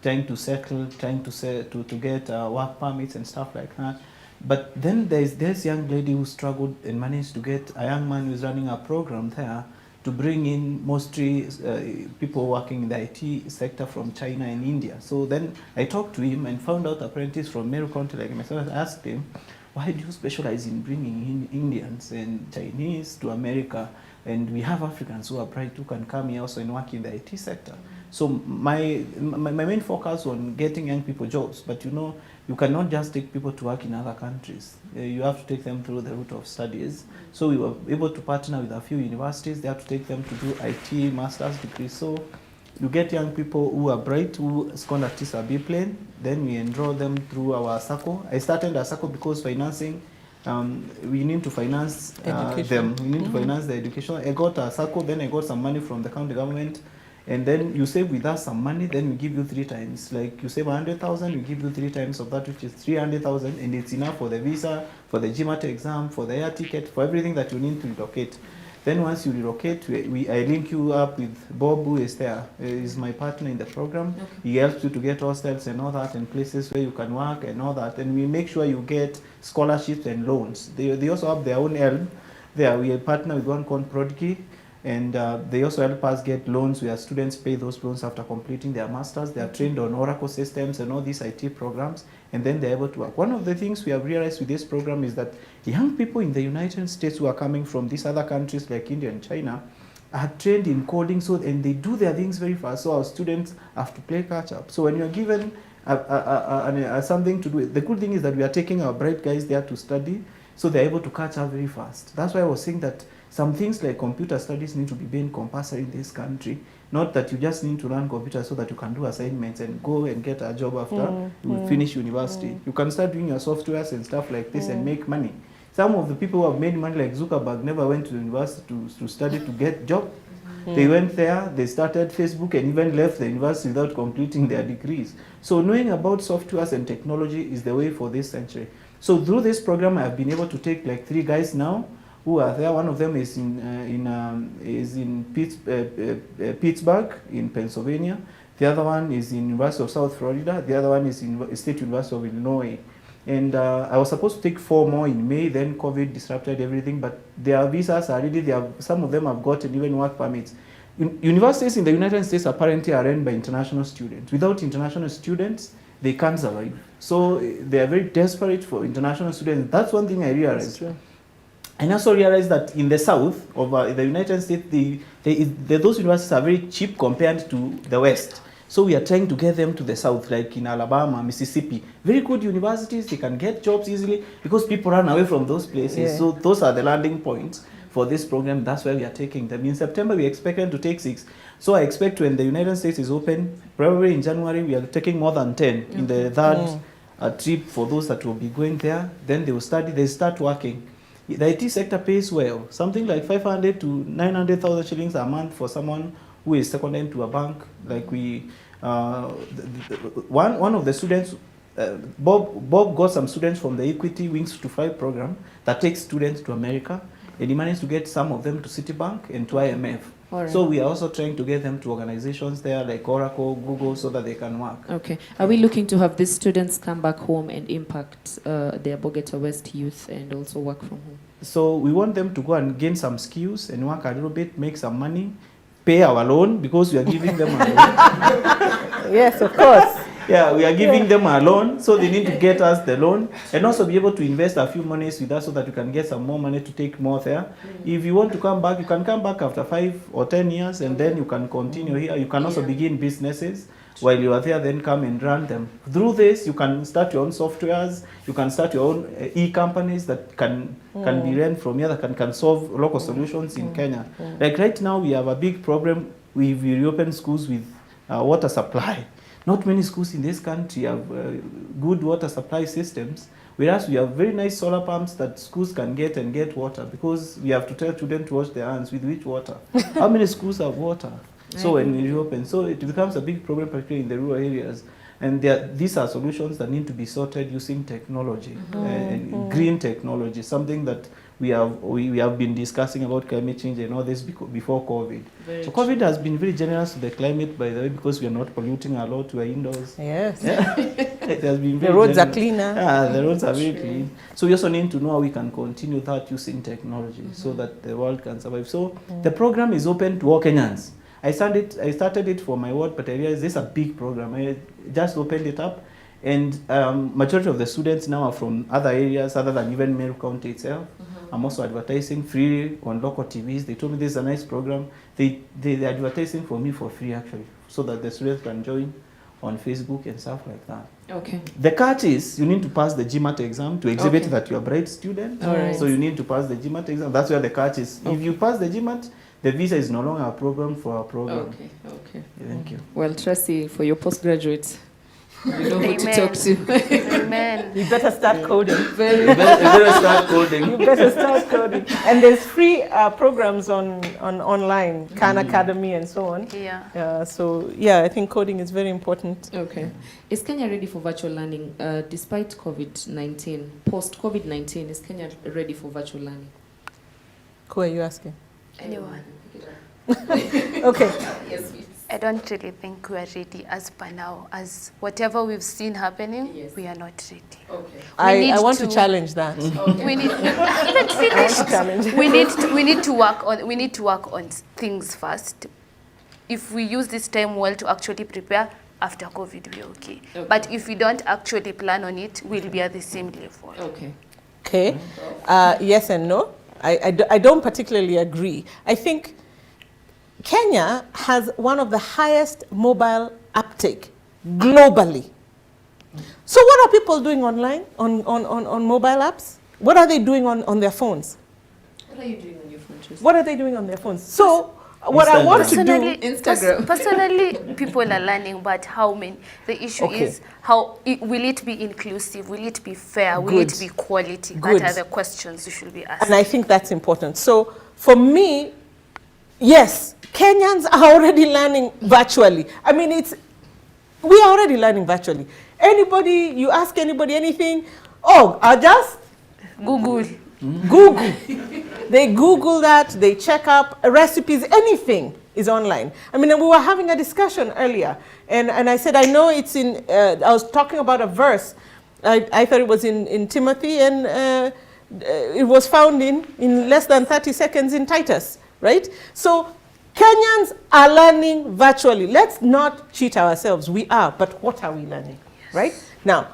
trying to settle, trying to get work permits and stuff like that. But then there's this young lady who struggled and managed to get a young man who's running a program there to bring in mostly people working in the IT sector from China and India. So then I talked to him and found out apprentice from Meru County like myself. I asked him, why do you specialize in bringing in Indians and Chinese to America? And we have Africans who are bright who can come here also and work in the IT sector. So my main focus on getting young people jobs, but you know, you cannot just take people to work in other countries. You have to take them through the route of studies. So we were able to partner with a few universities. They have to take them to do IT master's degree. So you get young people who are bright, who score at least a B plane. Then we enroll them through our circle. I started a circle because financing we need to finance them. We need to finance the education. I got a circle, then I got some money from the county government. And then you save with us some money, then we give you 3 times. Like you save 100,000, we give you 3 times of that, which is 300,000, and it's enough for the visa, for the GMAT exam, for the air ticket, for everything that you need to relocate. Then once you relocate, I link you up with Bob, who is there. He's my partner in the program. Okay. He helps you to get hostels and all that, and places where you can work and all that. And we make sure you get scholarships and loans. They also have their own help there. We partner with one called Prodigy. And they also help us get loans where students pay those loans after completing their masters. They are trained on Oracle systems and all these IT programs, and then they're able to work. One of the things we have realized with this program is that young people in the United States who are coming from these other countries like India and China are trained in coding, and they do their things very fast. So our students have to play catch up. So when you're given something to do, the good thing is that we are taking our bright guys there to study, so they're able to catch up very fast. That's why I was saying that some things like computer studies need to be made compulsory in this country. Not that you just need to learn computer so that you can do assignments and go and get a job after you finish university. You can start doing your softwares and stuff like this and make money. Some of the people who have made money, like Zuckerberg, never went to university to study to get job. They went there, they started Facebook, and even left the university without completing their degrees. So knowing about softwares and technology is the way for this century. So through this program, I've been able to take like 3 guys now who are there. One of them is in Pittsburgh in Pennsylvania. The other one is in University of South Florida. The other one is in State University of Illinois. And I was supposed to take 4 more in May, then COVID disrupted everything, but their visas are ready. Some of them have gotten even work permits. Universities in the United States apparently are run by international students. Without international students, they can't survive. So they are very desperate for international students. That's one thing I realized. I also realized that in the south of the United States, those universities are very cheap compared to the west. So we are trying to get them to the south, like in Alabama, Mississippi. Very good universities, they can get jobs easily because people run away from those places. Yeah. So those are the landing points for this program. That's why we are taking them. In September, we expect them to take 6. So I expect when the United States is open, probably in January, we are taking more than 10 in the third trip for those that will be going there. Then they will study, they start working. The IT sector pays well, something like 500 to 900,000 shillings a month for someone who is seconded to a bank. Like one of the students, Bob got some students from the Equity Wings to Fly program that takes students to America, and he managed to get some of them to Citibank and to IMF. Right. So we are also trying to get them to organizations there like Oracle, Google, so that they can work. Okay. Are we looking to have these students come back home and impact their Bogota West youth and also work from home? So we want them to go and gain some skills and work a little bit, make some money, pay our loan because we are giving them a loan. Yes, of course. Yeah, we are giving them a loan, so they need to get us the loan and also be able to invest a few monies with us so that you can get some more money to take more there. If you want to come back, you can come back after 5 or 10 years and then you can continue here. You can also begin businesses while you are there, then come and run them. Through this, you can start your own softwares, you can start your own e-companies that can be run from here, that can solve local solutions in Kenya. Like right now, we have a big problem. We reopen schools with water supply. Not many schools in this country have good water supply systems, whereas we have very nice solar pumps that schools can get and get water because we have to tell children to wash their hands with which water. How many schools have water? So when we reopen, so it becomes a big problem, particularly in the rural areas. And these are solutions that need to be sorted using technology, and green technology, something that we have been discussing about climate change and all this before COVID. So COVID has been very generous to the climate, by the way, because we are not polluting a lot. We are indoors. Yes. It has been very the roads generous. are cleaner. Yeah, the roads are very clean. So we also need to know how we can continue that using technology so that the world can survive. So the program is open to all Kenyans. I started it for my ward, but I realized this is a big program. I just opened it up, and majority of the students now are from other areas other than even Meru County itself. I'm also advertising free on local TVs. They told me this is a nice program. They're advertising for me for free actually, so that the students can join on Facebook and stuff like that. Okay. The catch is you need to pass the GMAT exam to exhibit that you're a bright student. Right. So you need to pass the GMAT exam. That's where the catch is. If you pass the GMAT, the visa is no longer a problem for our program. Okay. Thank you. Well, Tracy, for your postgraduate You know who to Amen. talk to. Amen. You better start coding. You better start coding. You better start coding. And there's free programs on online, Khan Academy and so on. Yeah. So yeah, I think coding is very important. Okay. Is Kenya ready for virtual learning despite COVID-19? Post COVID-19, is Kenya ready for virtual learning? Who are you asking? Anyone? Okay. Yes, please. I don't really think we are ready as per now. As whatever we've seen happening, Yes. we are not ready. Okay. I want to challenge that. We need. I haven't finished. Challenge. We need to work on things first. If we use this time well to actually prepare, after COVID, we're okay. But if we don't actually plan on it, we'll be at the same level. Okay. Okay. Yes and no. I don't particularly agree. I think Kenya has one of the highest mobile uptake globally. So what are people doing online on mobile apps? What are they doing on their phones? What are you doing on your phone, Tracy? What are they doing on their phones? So what I want to do... Instagram. Personally, people are learning, but how many? The issue is will it be inclusive? Will it be fair? Will Good. it be quality? Good. That are the questions you should be asking. And I think that's important. So for me, yes, Kenyans are already learning virtually. I mean, we are already learning virtually. Anybody, you ask anybody anything, I just Google. Google. They Google that, they check up recipes, anything is online. I mean, we were having a discussion earlier, and I said, I know it's in, I was talking about a verse. I thought it was in Timothy, and it was found in less than 30 seconds in Titus, right? So Kenyans are learning virtually. Let's not cheat ourselves. We are, but what are we learning, right? Now,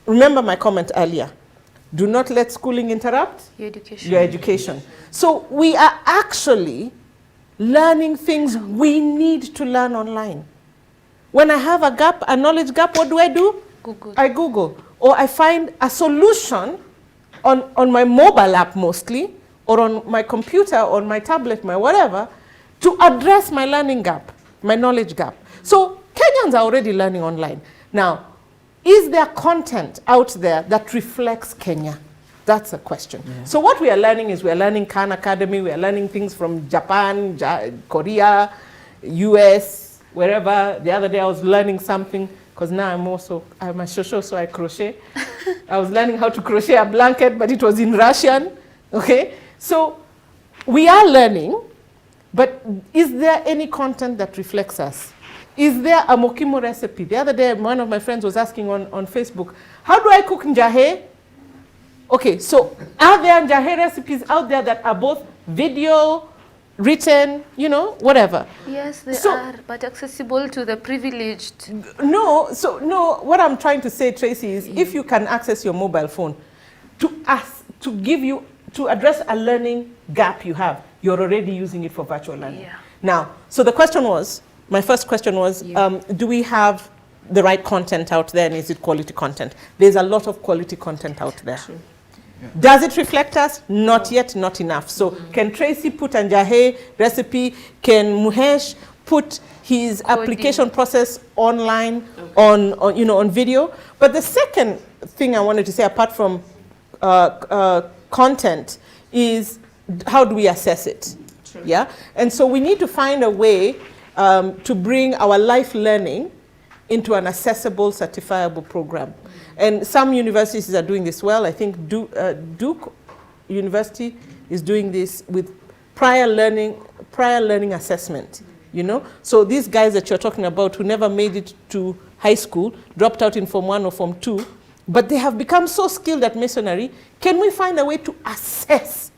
remember my comment earlier. Do not let schooling interrupt your education. So we are actually learning things we need to learn online. When I have a gap, a knowledge gap, what do? Google. I Google. Or I find a solution on my mobile app mostly, or on my computer, on my tablet, my whatever, to address my learning gap, my knowledge gap. So Kenyans are already learning online. Now, is there content out there that reflects Kenya? That's a question. Yeah. So what we are learning is we are learning Khan Academy, we are learning things from Japan, Korea, US, wherever. The other day I was learning something, because now I'm a shosho, so I crochet. I was learning how to crochet a blanket, but it was in Russian, okay? So we are learning, but is there any content that reflects us? Is there a mokimo recipe? The other day, one of my friends was asking on Facebook, how do I cook njahe? Okay, so are there njahe recipes out there that are both video, written, whatever? Yes, they are, but accessible to the privileged. No, what I'm trying to say, Tracy, is if you can access your mobile phone to address a learning gap you have, you're already using it for virtual learning. Yeah. Now, so the question was, my first question was, do we have the right content out there, and is it quality content? There's a lot of quality content out there. True. Yeah. Does it reflect us? Not yet, not enough. So can Tracy put a njahe recipe? Can Muhesh put his application process online on video? But the second thing I wanted to say, apart from content, is how do we assess it? True. Yeah, and so we need to find a way to bring our life learning into an accessible, certifiable program. And some universities are doing this well. I think Duke University is doing this with prior learning assessment, So these guys that you're talking about who never made it to high school, dropped out in Form 1 or Form 2, but they have become so skilled at masonry, can we find a way to assess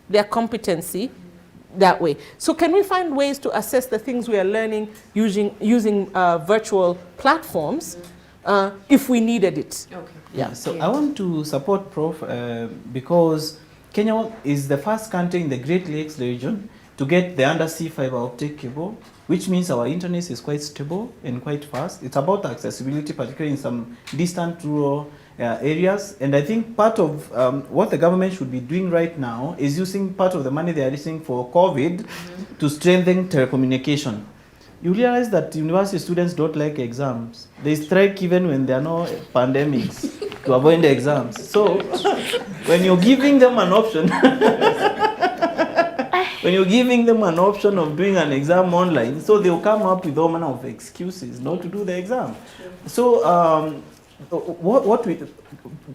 their competency that way? So can we find ways to assess the things we are learning using virtual platforms if we needed it? Okay. Yeah, so I want to support Prof because Kenya is the first country in the Great Lakes region to get the undersea fiber optic cable, which means our internet is quite stable and quite fast. It's about accessibility, particularly in some distant rural areas. And I think part of what the government should be doing right now is using part of the money they are using for COVID to strengthen telecommunication. you realize that university students don't like exams. They strike even when there are no pandemics to avoid the exams. So when you're giving them an option, of doing an exam online, so they'll come up with all manner of excuses not to do the exam. So what we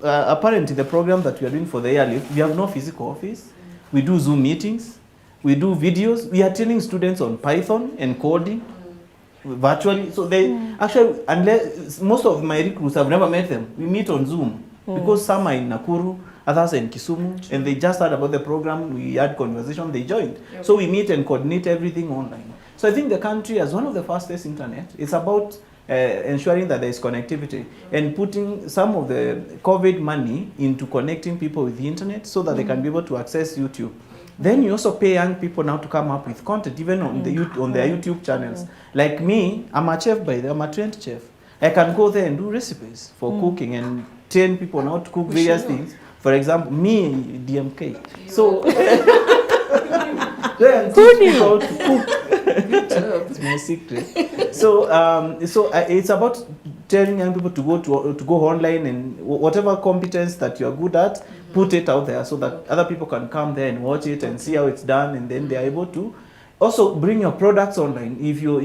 apparently the program that we are doing for the AYLF, we have no physical office. We do Zoom meetings. We do videos. We are training students on Python and coding virtually. So they actually, unless most of my recruits, I've never met them. We meet on Zoom because some are in Nakuru, others are in Kisumu, and they just heard about the program. We had conversation, they joined. Yep. So we meet and coordinate everything online. So I think the country has one of the fastest internet. It's about ensuring that there is connectivity and putting some of the COVID money into connecting people with the internet so that they can be able to access YouTube. Then you also pay young people now to come up with content, even on on their YouTube channels. Like me, I'm a chef I'm a trained chef. I can go there and do recipes for cooking and train people how to cook various things. For example, me, DMK. So, teach people how to cook. It's my secret. So, it's about telling young people to go online and whatever competence that you are good at, put it out there so that other people can come there and watch it and see how it's done, and then they are able to also bring your products online. If you're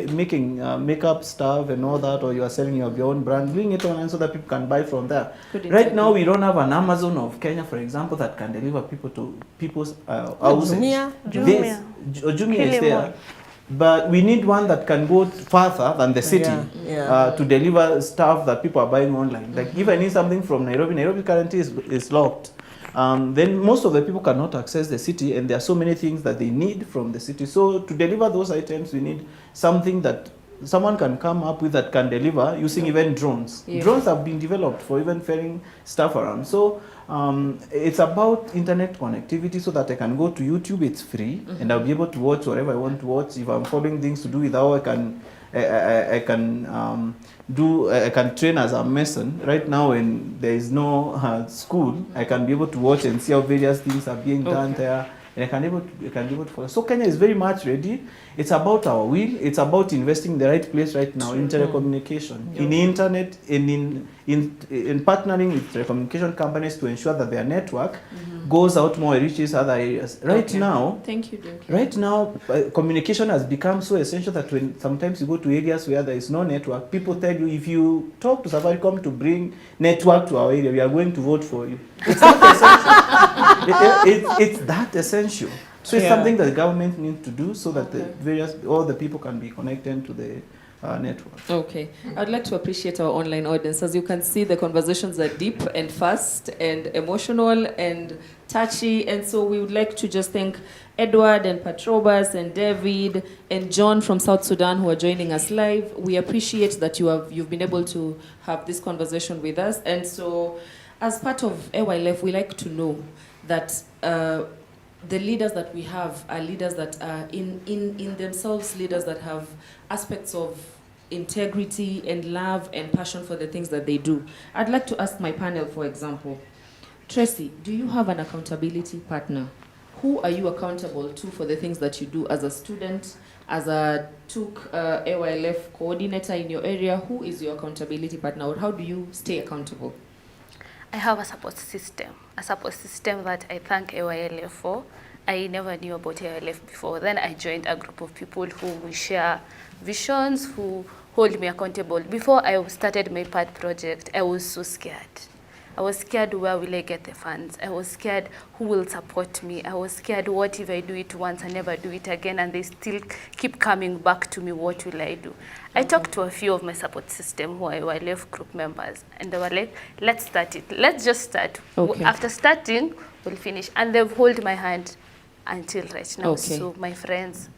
making makeup stuff and all that, or you are selling your own brand, bring it online so that people can buy from there. Right now, we don't have an Amazon of Kenya, for example, that can deliver people to people's houses. Jumia is there. But we need one that can go further than the city to deliver stuff that people are buying online. Like if I need something from Nairobi currently is locked. Then most of the people cannot access the city, and there are so many things that they need from the city. So to deliver those items, we need something that someone can come up with that can deliver using even drones. Yeah. Drones have been developed for even ferrying stuff around. So it's about internet connectivity so that I can go to YouTube, it's free, and I'll be able to watch whatever I want to watch. If I'm following things to do with how I can train as a mason. Right now when there is no school, I can be able to watch and see how various things are being done there. And I can be able to follow. So Kenya is very much ready. It's about our will. It's about investing in the right place right now in telecommunication, in internet, in partnering with telecommunication companies to ensure that their network goes out more, reaches other areas. Right now, thank you, Delink. Right now, communication has become so essential that when sometimes you go to areas where there is no network, people tell you, if you talk to Safaricom to bring network to our area, we are going to vote for you. It's that essential. It's that essential. So it's something that the government needs to do so that all the people can be connected to the network. Okay. I'd like to appreciate our online audience. As you can see, the conversations are deep and fast and emotional and touchy. And so we would like to just thank Edward and Patrobas and David and John from South Sudan who are joining us live. We appreciate that you've been able to have this conversation with us. And so as part of AYLF, we like to know that the leaders that we have are leaders that are in themselves, leaders that have aspects of integrity and love and passion for the things that they do. I'd like to ask my panel, for example, Tracy, do you have an accountability partner? Who are you accountable to for the things that you do as a student, as a TUC AYLF coordinator in your area? Who is your accountability partner, or how do you stay accountable? I have a support system that I thank AYLF for. I never knew about AYLF before. Then I joined a group of people who we share visions, who hold me accountable. Before I started my PAD project, I was so scared. I was scared, where will I get the funds? I was scared, who will support me? I was scared, what if I do it once and never do it again, and they still keep coming back to me, what will I do? I talked to a few of my support system who are AYLF group members, and they were like, let's start it. Let's just start. Okay. After starting, we'll finish. And they've held my hand until right now. Okay. So my friends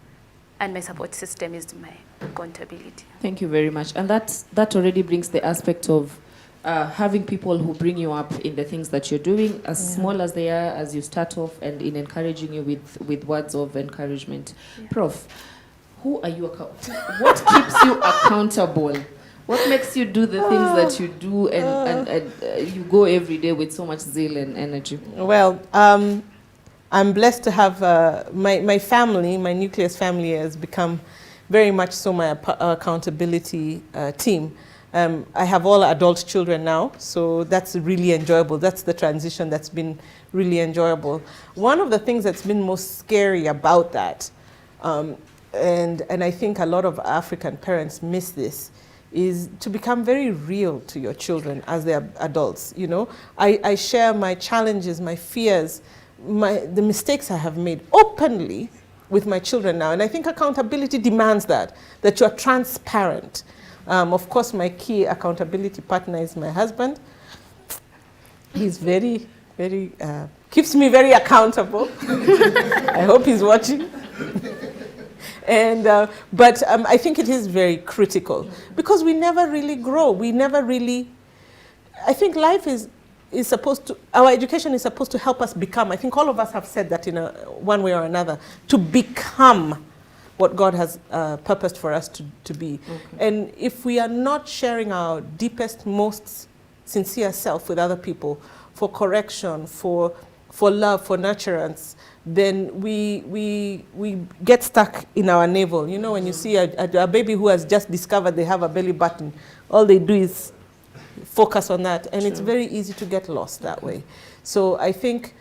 and my support system is my accountability. Thank you very much. And that already brings the aspect of having people who bring you up in the things that you're doing, as small as they are, as you start off, and in encouraging you with words of encouragement. Yeah. Prof, who are you what keeps you accountable? What makes you do the things that you do and you go every day with so much zeal and energy? Well, I'm blessed to have my family, my nucleus family has become very much so my accountability team. I have all adult children now, so that's really enjoyable. That's the transition that's been really enjoyable. One of the things that's been most scary about that, and I think a lot of African parents miss this, is to become very real to your children as they're adults. You know, I share my challenges, my fears, the mistakes I have made openly with my children now. And I think accountability demands that you're transparent. Of course, my key accountability partner is my husband. He's very, very, keeps me very accountable. I hope he's watching. And, but I think it is very critical because we never really grow. We never really, I think life is supposed to, our education is supposed to help us become, I think all of us have said that in one way or another, to become what God has purposed for us to be. Okay. And if we are not sharing our deepest, most sincere self with other people for correction, for love, for nurturance, then we get stuck in our navel. You know, when you see a baby who has just discovered they have a belly button, all they do is focus on that, and it's very easy to get lost that way. So I think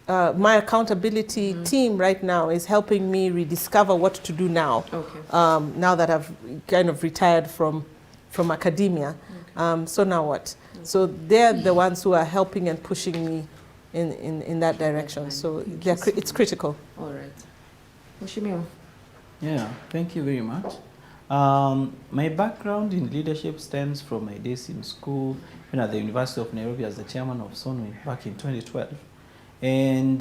my accountability team right now is helping me rediscover what to do now. Okay. Now that I've kind of retired from academia. Okay. So now what? Okay. So they're the ones who are helping and pushing me in that direction. So it's critical. All right. Mheshimiwa. Yeah, thank you very much. My background in leadership stems from my days in school, at the University of Nairobi as the chairman of SONWI back in 2012. And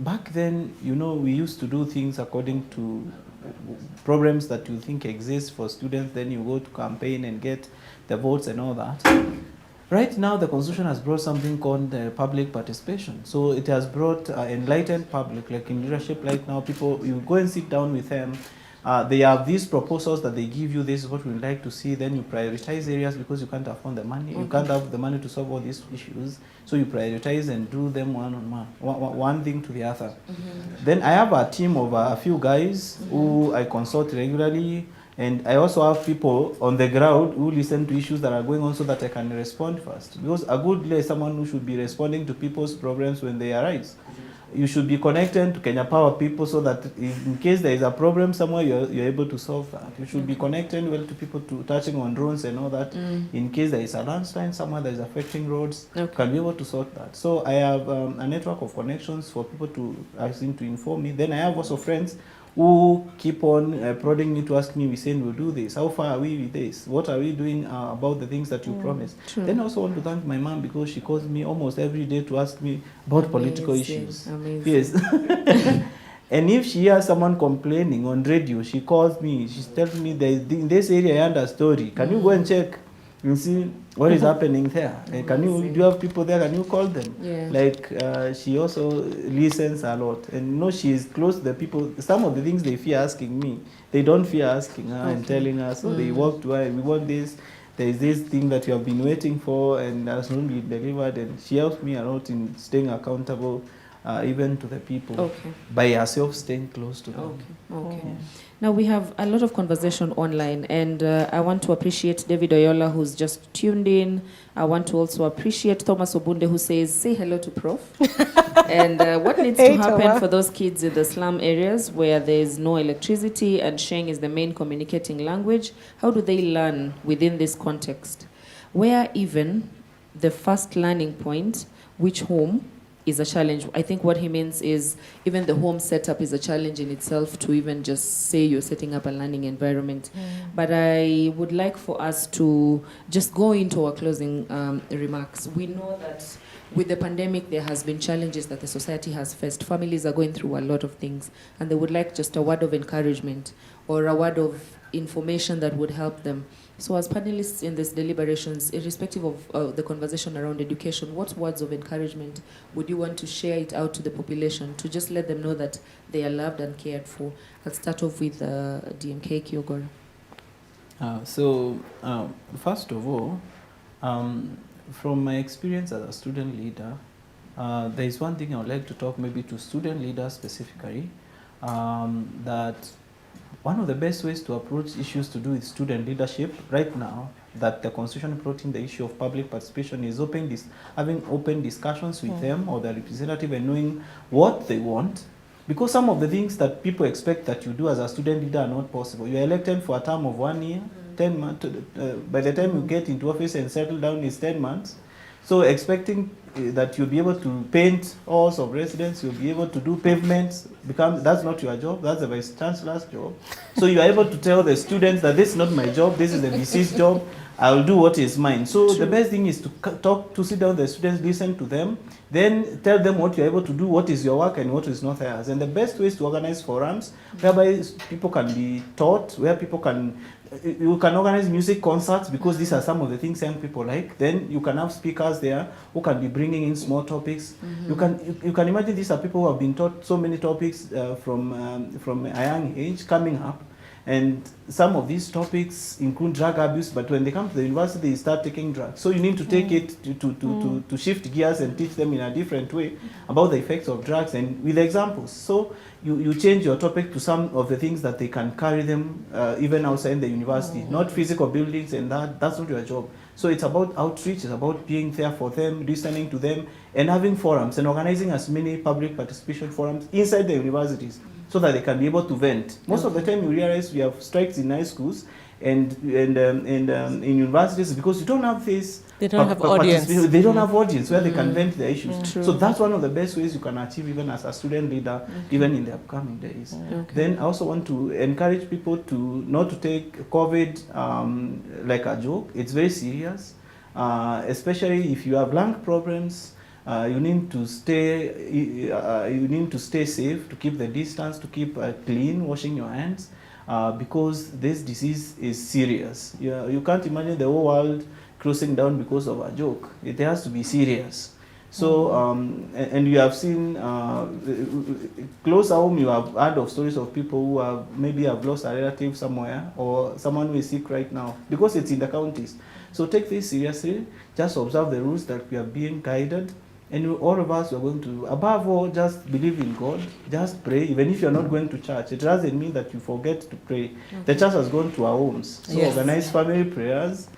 back then, you know, we used to do things according to programs that you think exist for students. Then you go to campaign and get the votes and all that. Right now, the Constitution has brought something called public participation. So it has brought enlightened public, like in leadership right now, people, you go and sit down with them. They have these proposals that they give you, this is what we'd like to see, then you prioritize areas because you can't afford the money. You can't have the money to solve all these issues. So you prioritize and do them one thing to the other. Then I have a team of a few guys who I consult regularly. And I also have people on the ground who listen to issues that are going on so that I can respond fast. Because a good leader is someone who should be responding to people's problems when they arise. You should be connected to Kenya Power people so that in case there is a problem somewhere, you're able to solve that. You should be connected well to people touching on drones and all that. In case there is a landslide somewhere that is affecting roads, can be able to sort that. So I have a network of connections for people to inform me. Then I have also friends who keep on prodding me to ask me, we saying we'll do this. How far are we with this? What are we doing about the things that you promised? True. Then I also want to thank my mom because she calls me almost every day to ask me about political issues. Amazing. Yes. And if she hears someone complaining on radio, she calls me. She tells me, in this area I heard a story. Can you go and check and see what is happening there? Do you have people there? Can you call them? Yeah. Like she also listens a lot, and you know she is close to the people. Some of the things they fear asking me, they don't fear asking her and telling her. So they walk to her. We want this. There is this thing that you have been waiting for, and has not been delivered. And she helps me a lot in staying accountable, even to the people, by herself staying close to them. Okay. Yeah. Now we have a lot of conversation online, and I want to appreciate David Oyola, who's just tuned in. I want to also appreciate Thomas Obunde, who says, say hello to Prof. And what needs to happen for those kids in the slum areas where there is no electricity and Sheng is the main communicating language? How do they learn within this context? Where even the first learning point, which home, is a challenge. I think what he means is even the home setup is a challenge in itself to even just say you're setting up a learning environment. But I would like for us to just go into our closing remarks. We know that with the pandemic, there has been challenges that the society has faced. Families are going through a lot of things, and they would like just a word of encouragement or a word of information that would help them. So as panelists in these deliberations, irrespective of the conversation around education, what words of encouragement would you want to share it out to the population to just let them know that they are loved and cared for? I'll start off with DMK Kyogora. First of all, from my experience as a student leader, there is one thing I would like to talk maybe to student leaders specifically, that One of the best ways to approach issues to do with student leadership right now, that the Constitution brought in the issue of public participation, is having open discussions with them or the representative and knowing what they want. Because some of the things that people expect that you do as a student leader are not possible. You are elected for a term of 1 year, 10 months. By the time you get into office and settle down, it's 10 months. So expecting that you'll be able to paint halls of residence, you'll be able to do pavements, that's not your job, that's the Vice Chancellor's job. So you are able to tell the students that this is not my job, this is the VC's job, I'll do what is mine. So the best thing is to sit down with the students, listen to them, then tell them what you're able to do, what is your work and what is not theirs. And the best way is to organize forums whereby people can be taught, where people can, you can organize music concerts, because these are some of the things young people like. Then you can have speakers there who can be bringing in small topics. You can imagine these are people who have been taught so many topics from a young age coming up. And some of these topics include drug abuse, but when they come to the university, they start taking drugs. So you need to take it to shift gears and teach them in a different way about the effects of drugs and with examples. So you change your topic to some of the things that they can carry them even outside the university, not physical buildings and that's not your job. So it's about outreach, it's about being there for them, listening to them, and having forums and organizing as many public participation forums inside the universities, so that they can be able to vent. Most of the time you realize we have strikes in high schools and in universities because you don't have this. They don't have audience. They don't have audience where they can vent their issues. So that's one of the best ways you can achieve even as a student leader, even in the upcoming days. Then I also want to encourage people to not to take COVID like a joke. It's very serious, especially if you have lung problems. You need to stay safe, to keep the distance, to keep clean, washing your hands, because this disease is serious. You can't imagine the whole world closing down because of a joke. It has to be serious. So, and you have seen, close home, you have heard of stories of people who maybe have lost a relative somewhere, or someone who is sick right now, because it's in the counties. So take this seriously, just observe the rules that we are being guided. And all of us are going to, above all, just believe in God, just pray. Even if you're not going to church, it doesn't mean that you forget to pray. The church has gone to our homes. So organize family prayers.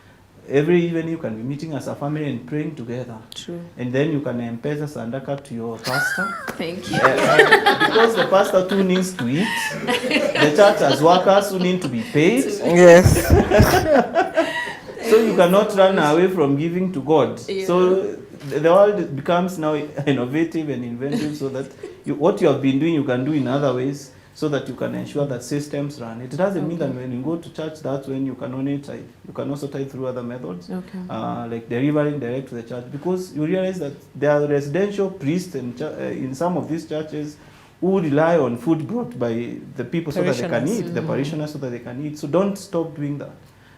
Every evening you can be meeting as a family and praying together. True. And then you can M-Pesa Sandaka to your pastor. Thank you. Because the pastor too needs to eat. The church has workers who need to be paid. Yes. So you cannot run away from giving to God. So the world becomes now innovative and inventive, so that what you have been doing, you can do in other ways, so that you can ensure that systems run. It doesn't mean that when you go to church, that's when you can only tithe. You can also tithe through other methods, like delivering direct to the church, because you realize that there are residential priests in some of these churches who rely on food brought by the people so that they can eat, the parishioners so that they can eat. So don't stop doing that.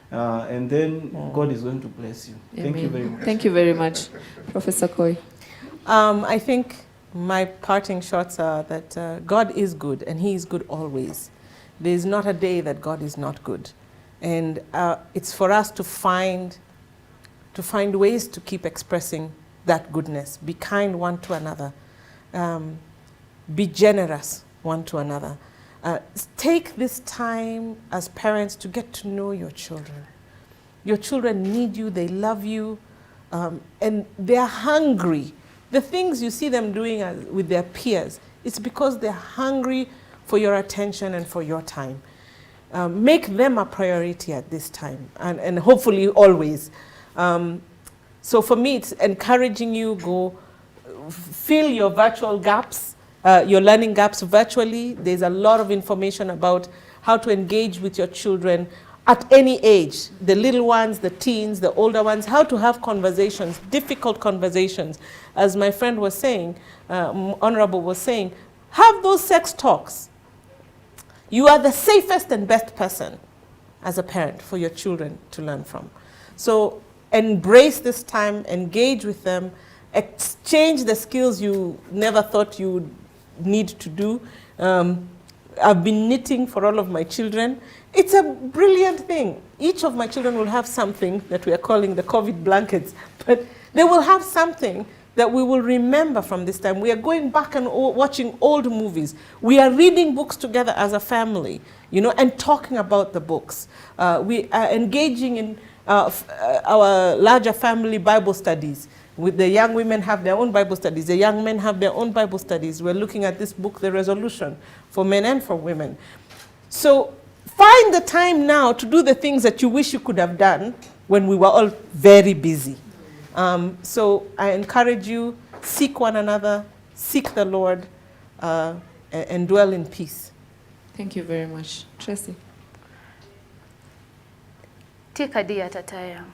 And then God is going to bless you. Thank you very much. Thank you very much. Professor Koi. I think my parting shots are that God is good, and He is good always. There is not a day that God is not good. And it's for us to find ways to keep expressing that goodness. Be kind one to another. Be generous one to another. Take this time as parents to get to know your children. Your children need you, they love you, and they're hungry. The things you see them doing with their peers, it's because they're hungry for your attention and for your time. Make them a priority at this time, and hopefully always. So for me, it's encouraging you, go fill your virtual gaps, your learning gaps virtually. There's a lot of information about how to engage with your children at any age, the little ones, the teens, the older ones, how to have conversations, difficult conversations. As my friend was saying, Honorable was saying, have those sex talks. You are the safest and best person as a parent for your children to learn from. So embrace this time, engage with them, exchange the skills you never thought you would need to do. I've been knitting for all of my children. It's a brilliant thing. Each of my children will have something that we are calling the COVID blankets, but they will have something that we will remember from this time. We are going back and watching old movies. We are reading books together as a family, you know, and talking about the books. We are engaging in our larger family Bible studies. With the young women have their own Bible studies, the young men have their own Bible studies. We're looking at this book, The Resolution, for men and for women. So find the time now to do the things that you wish you could have done when we were all very busy. So I encourage you, seek one another, seek the Lord, and dwell in peace. Thank you very much. Tracy. Take a day at a time.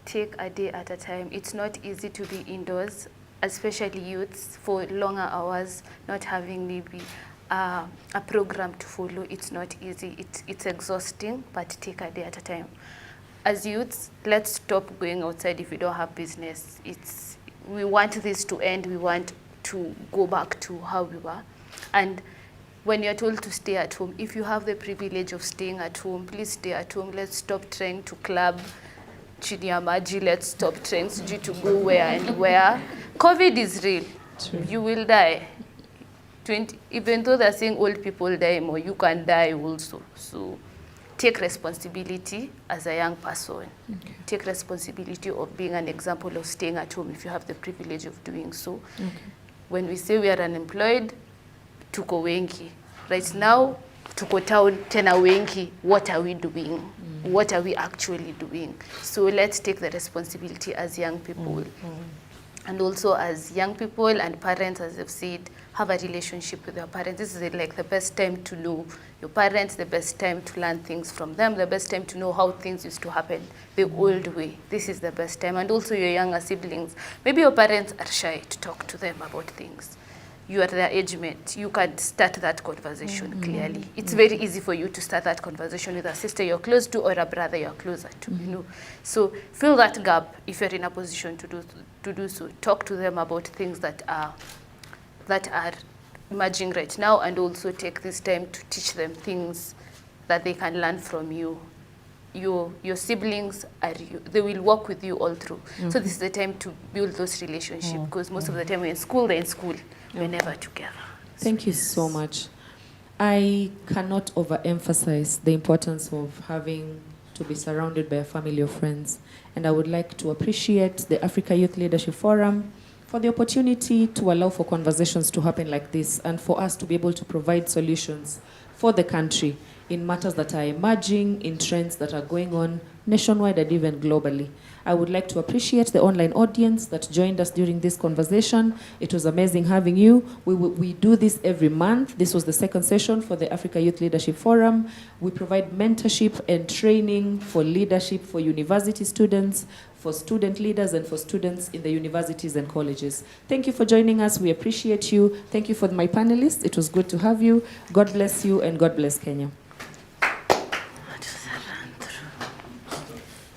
Take a day at a time. It's not easy to be indoors, especially youths, for longer hours, not having maybe a program to follow. It's not easy. It's exhausting, but take a day at a time. As youths, let's stop going outside if we don't have business. We want this to end. We want to go back to how we were. And when you're told to stay at home, if you have the privilege of staying at home, please stay at home. Let's stop trying to club chini ya maji. Let's stop trying to go where and where. COVID is real. True. You will die. Even though they're saying old people die more, you can die also. So take responsibility as a young person. Okay. Take responsibility of being an example of staying at home if you have the privilege of doing so. Okay. When we say we are unemployed, tuko wengi. Right now, tuko town tena wengi. What are we doing? What are we actually doing? So let's take the responsibility as young people. And also as young people and parents, as I've said, have a relationship with your parents. This is like the best time to know your parents, the best time to learn things from them, the best time to know how things used to happen the old way. This is the best time. And also your younger siblings. Maybe your parents are shy to talk to them about things. You are their age mate. You can start that conversation clearly. It's very easy for you to start that conversation with a sister you're close to or a brother you're closer to, you know. So fill that gap if you're in a position to do so. Talk to them about things that are emerging right now, and also take this time to teach them things that they can learn from you. Your siblings they will work with you all through. So this is the time to build those relationships, because most of the time we're in school, we're never together. Thank you so much. I cannot overemphasize the importance of having to be surrounded by a family of friends. And I would like to appreciate the Africa Youth Leadership Forum for the opportunity to allow for conversations to happen like this, and for us to be able to provide solutions for the country in matters that are emerging, in trends that are going on nationwide and even globally. I would like to appreciate the online audience that joined us during this conversation. It was amazing having you. We do this every month. This was the second session for the Africa Youth Leadership Forum. We provide mentorship and training for leadership for university students, for student leaders, and for students in the universities and colleges. Thank you for joining us. We appreciate you. Thank you for my panelists. It was good to have you. God bless you, and God bless Kenya.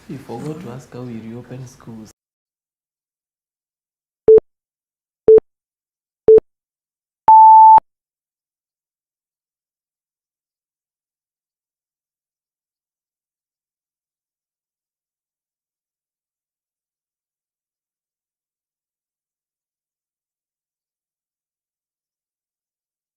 You forgot to ask how we reopen schools.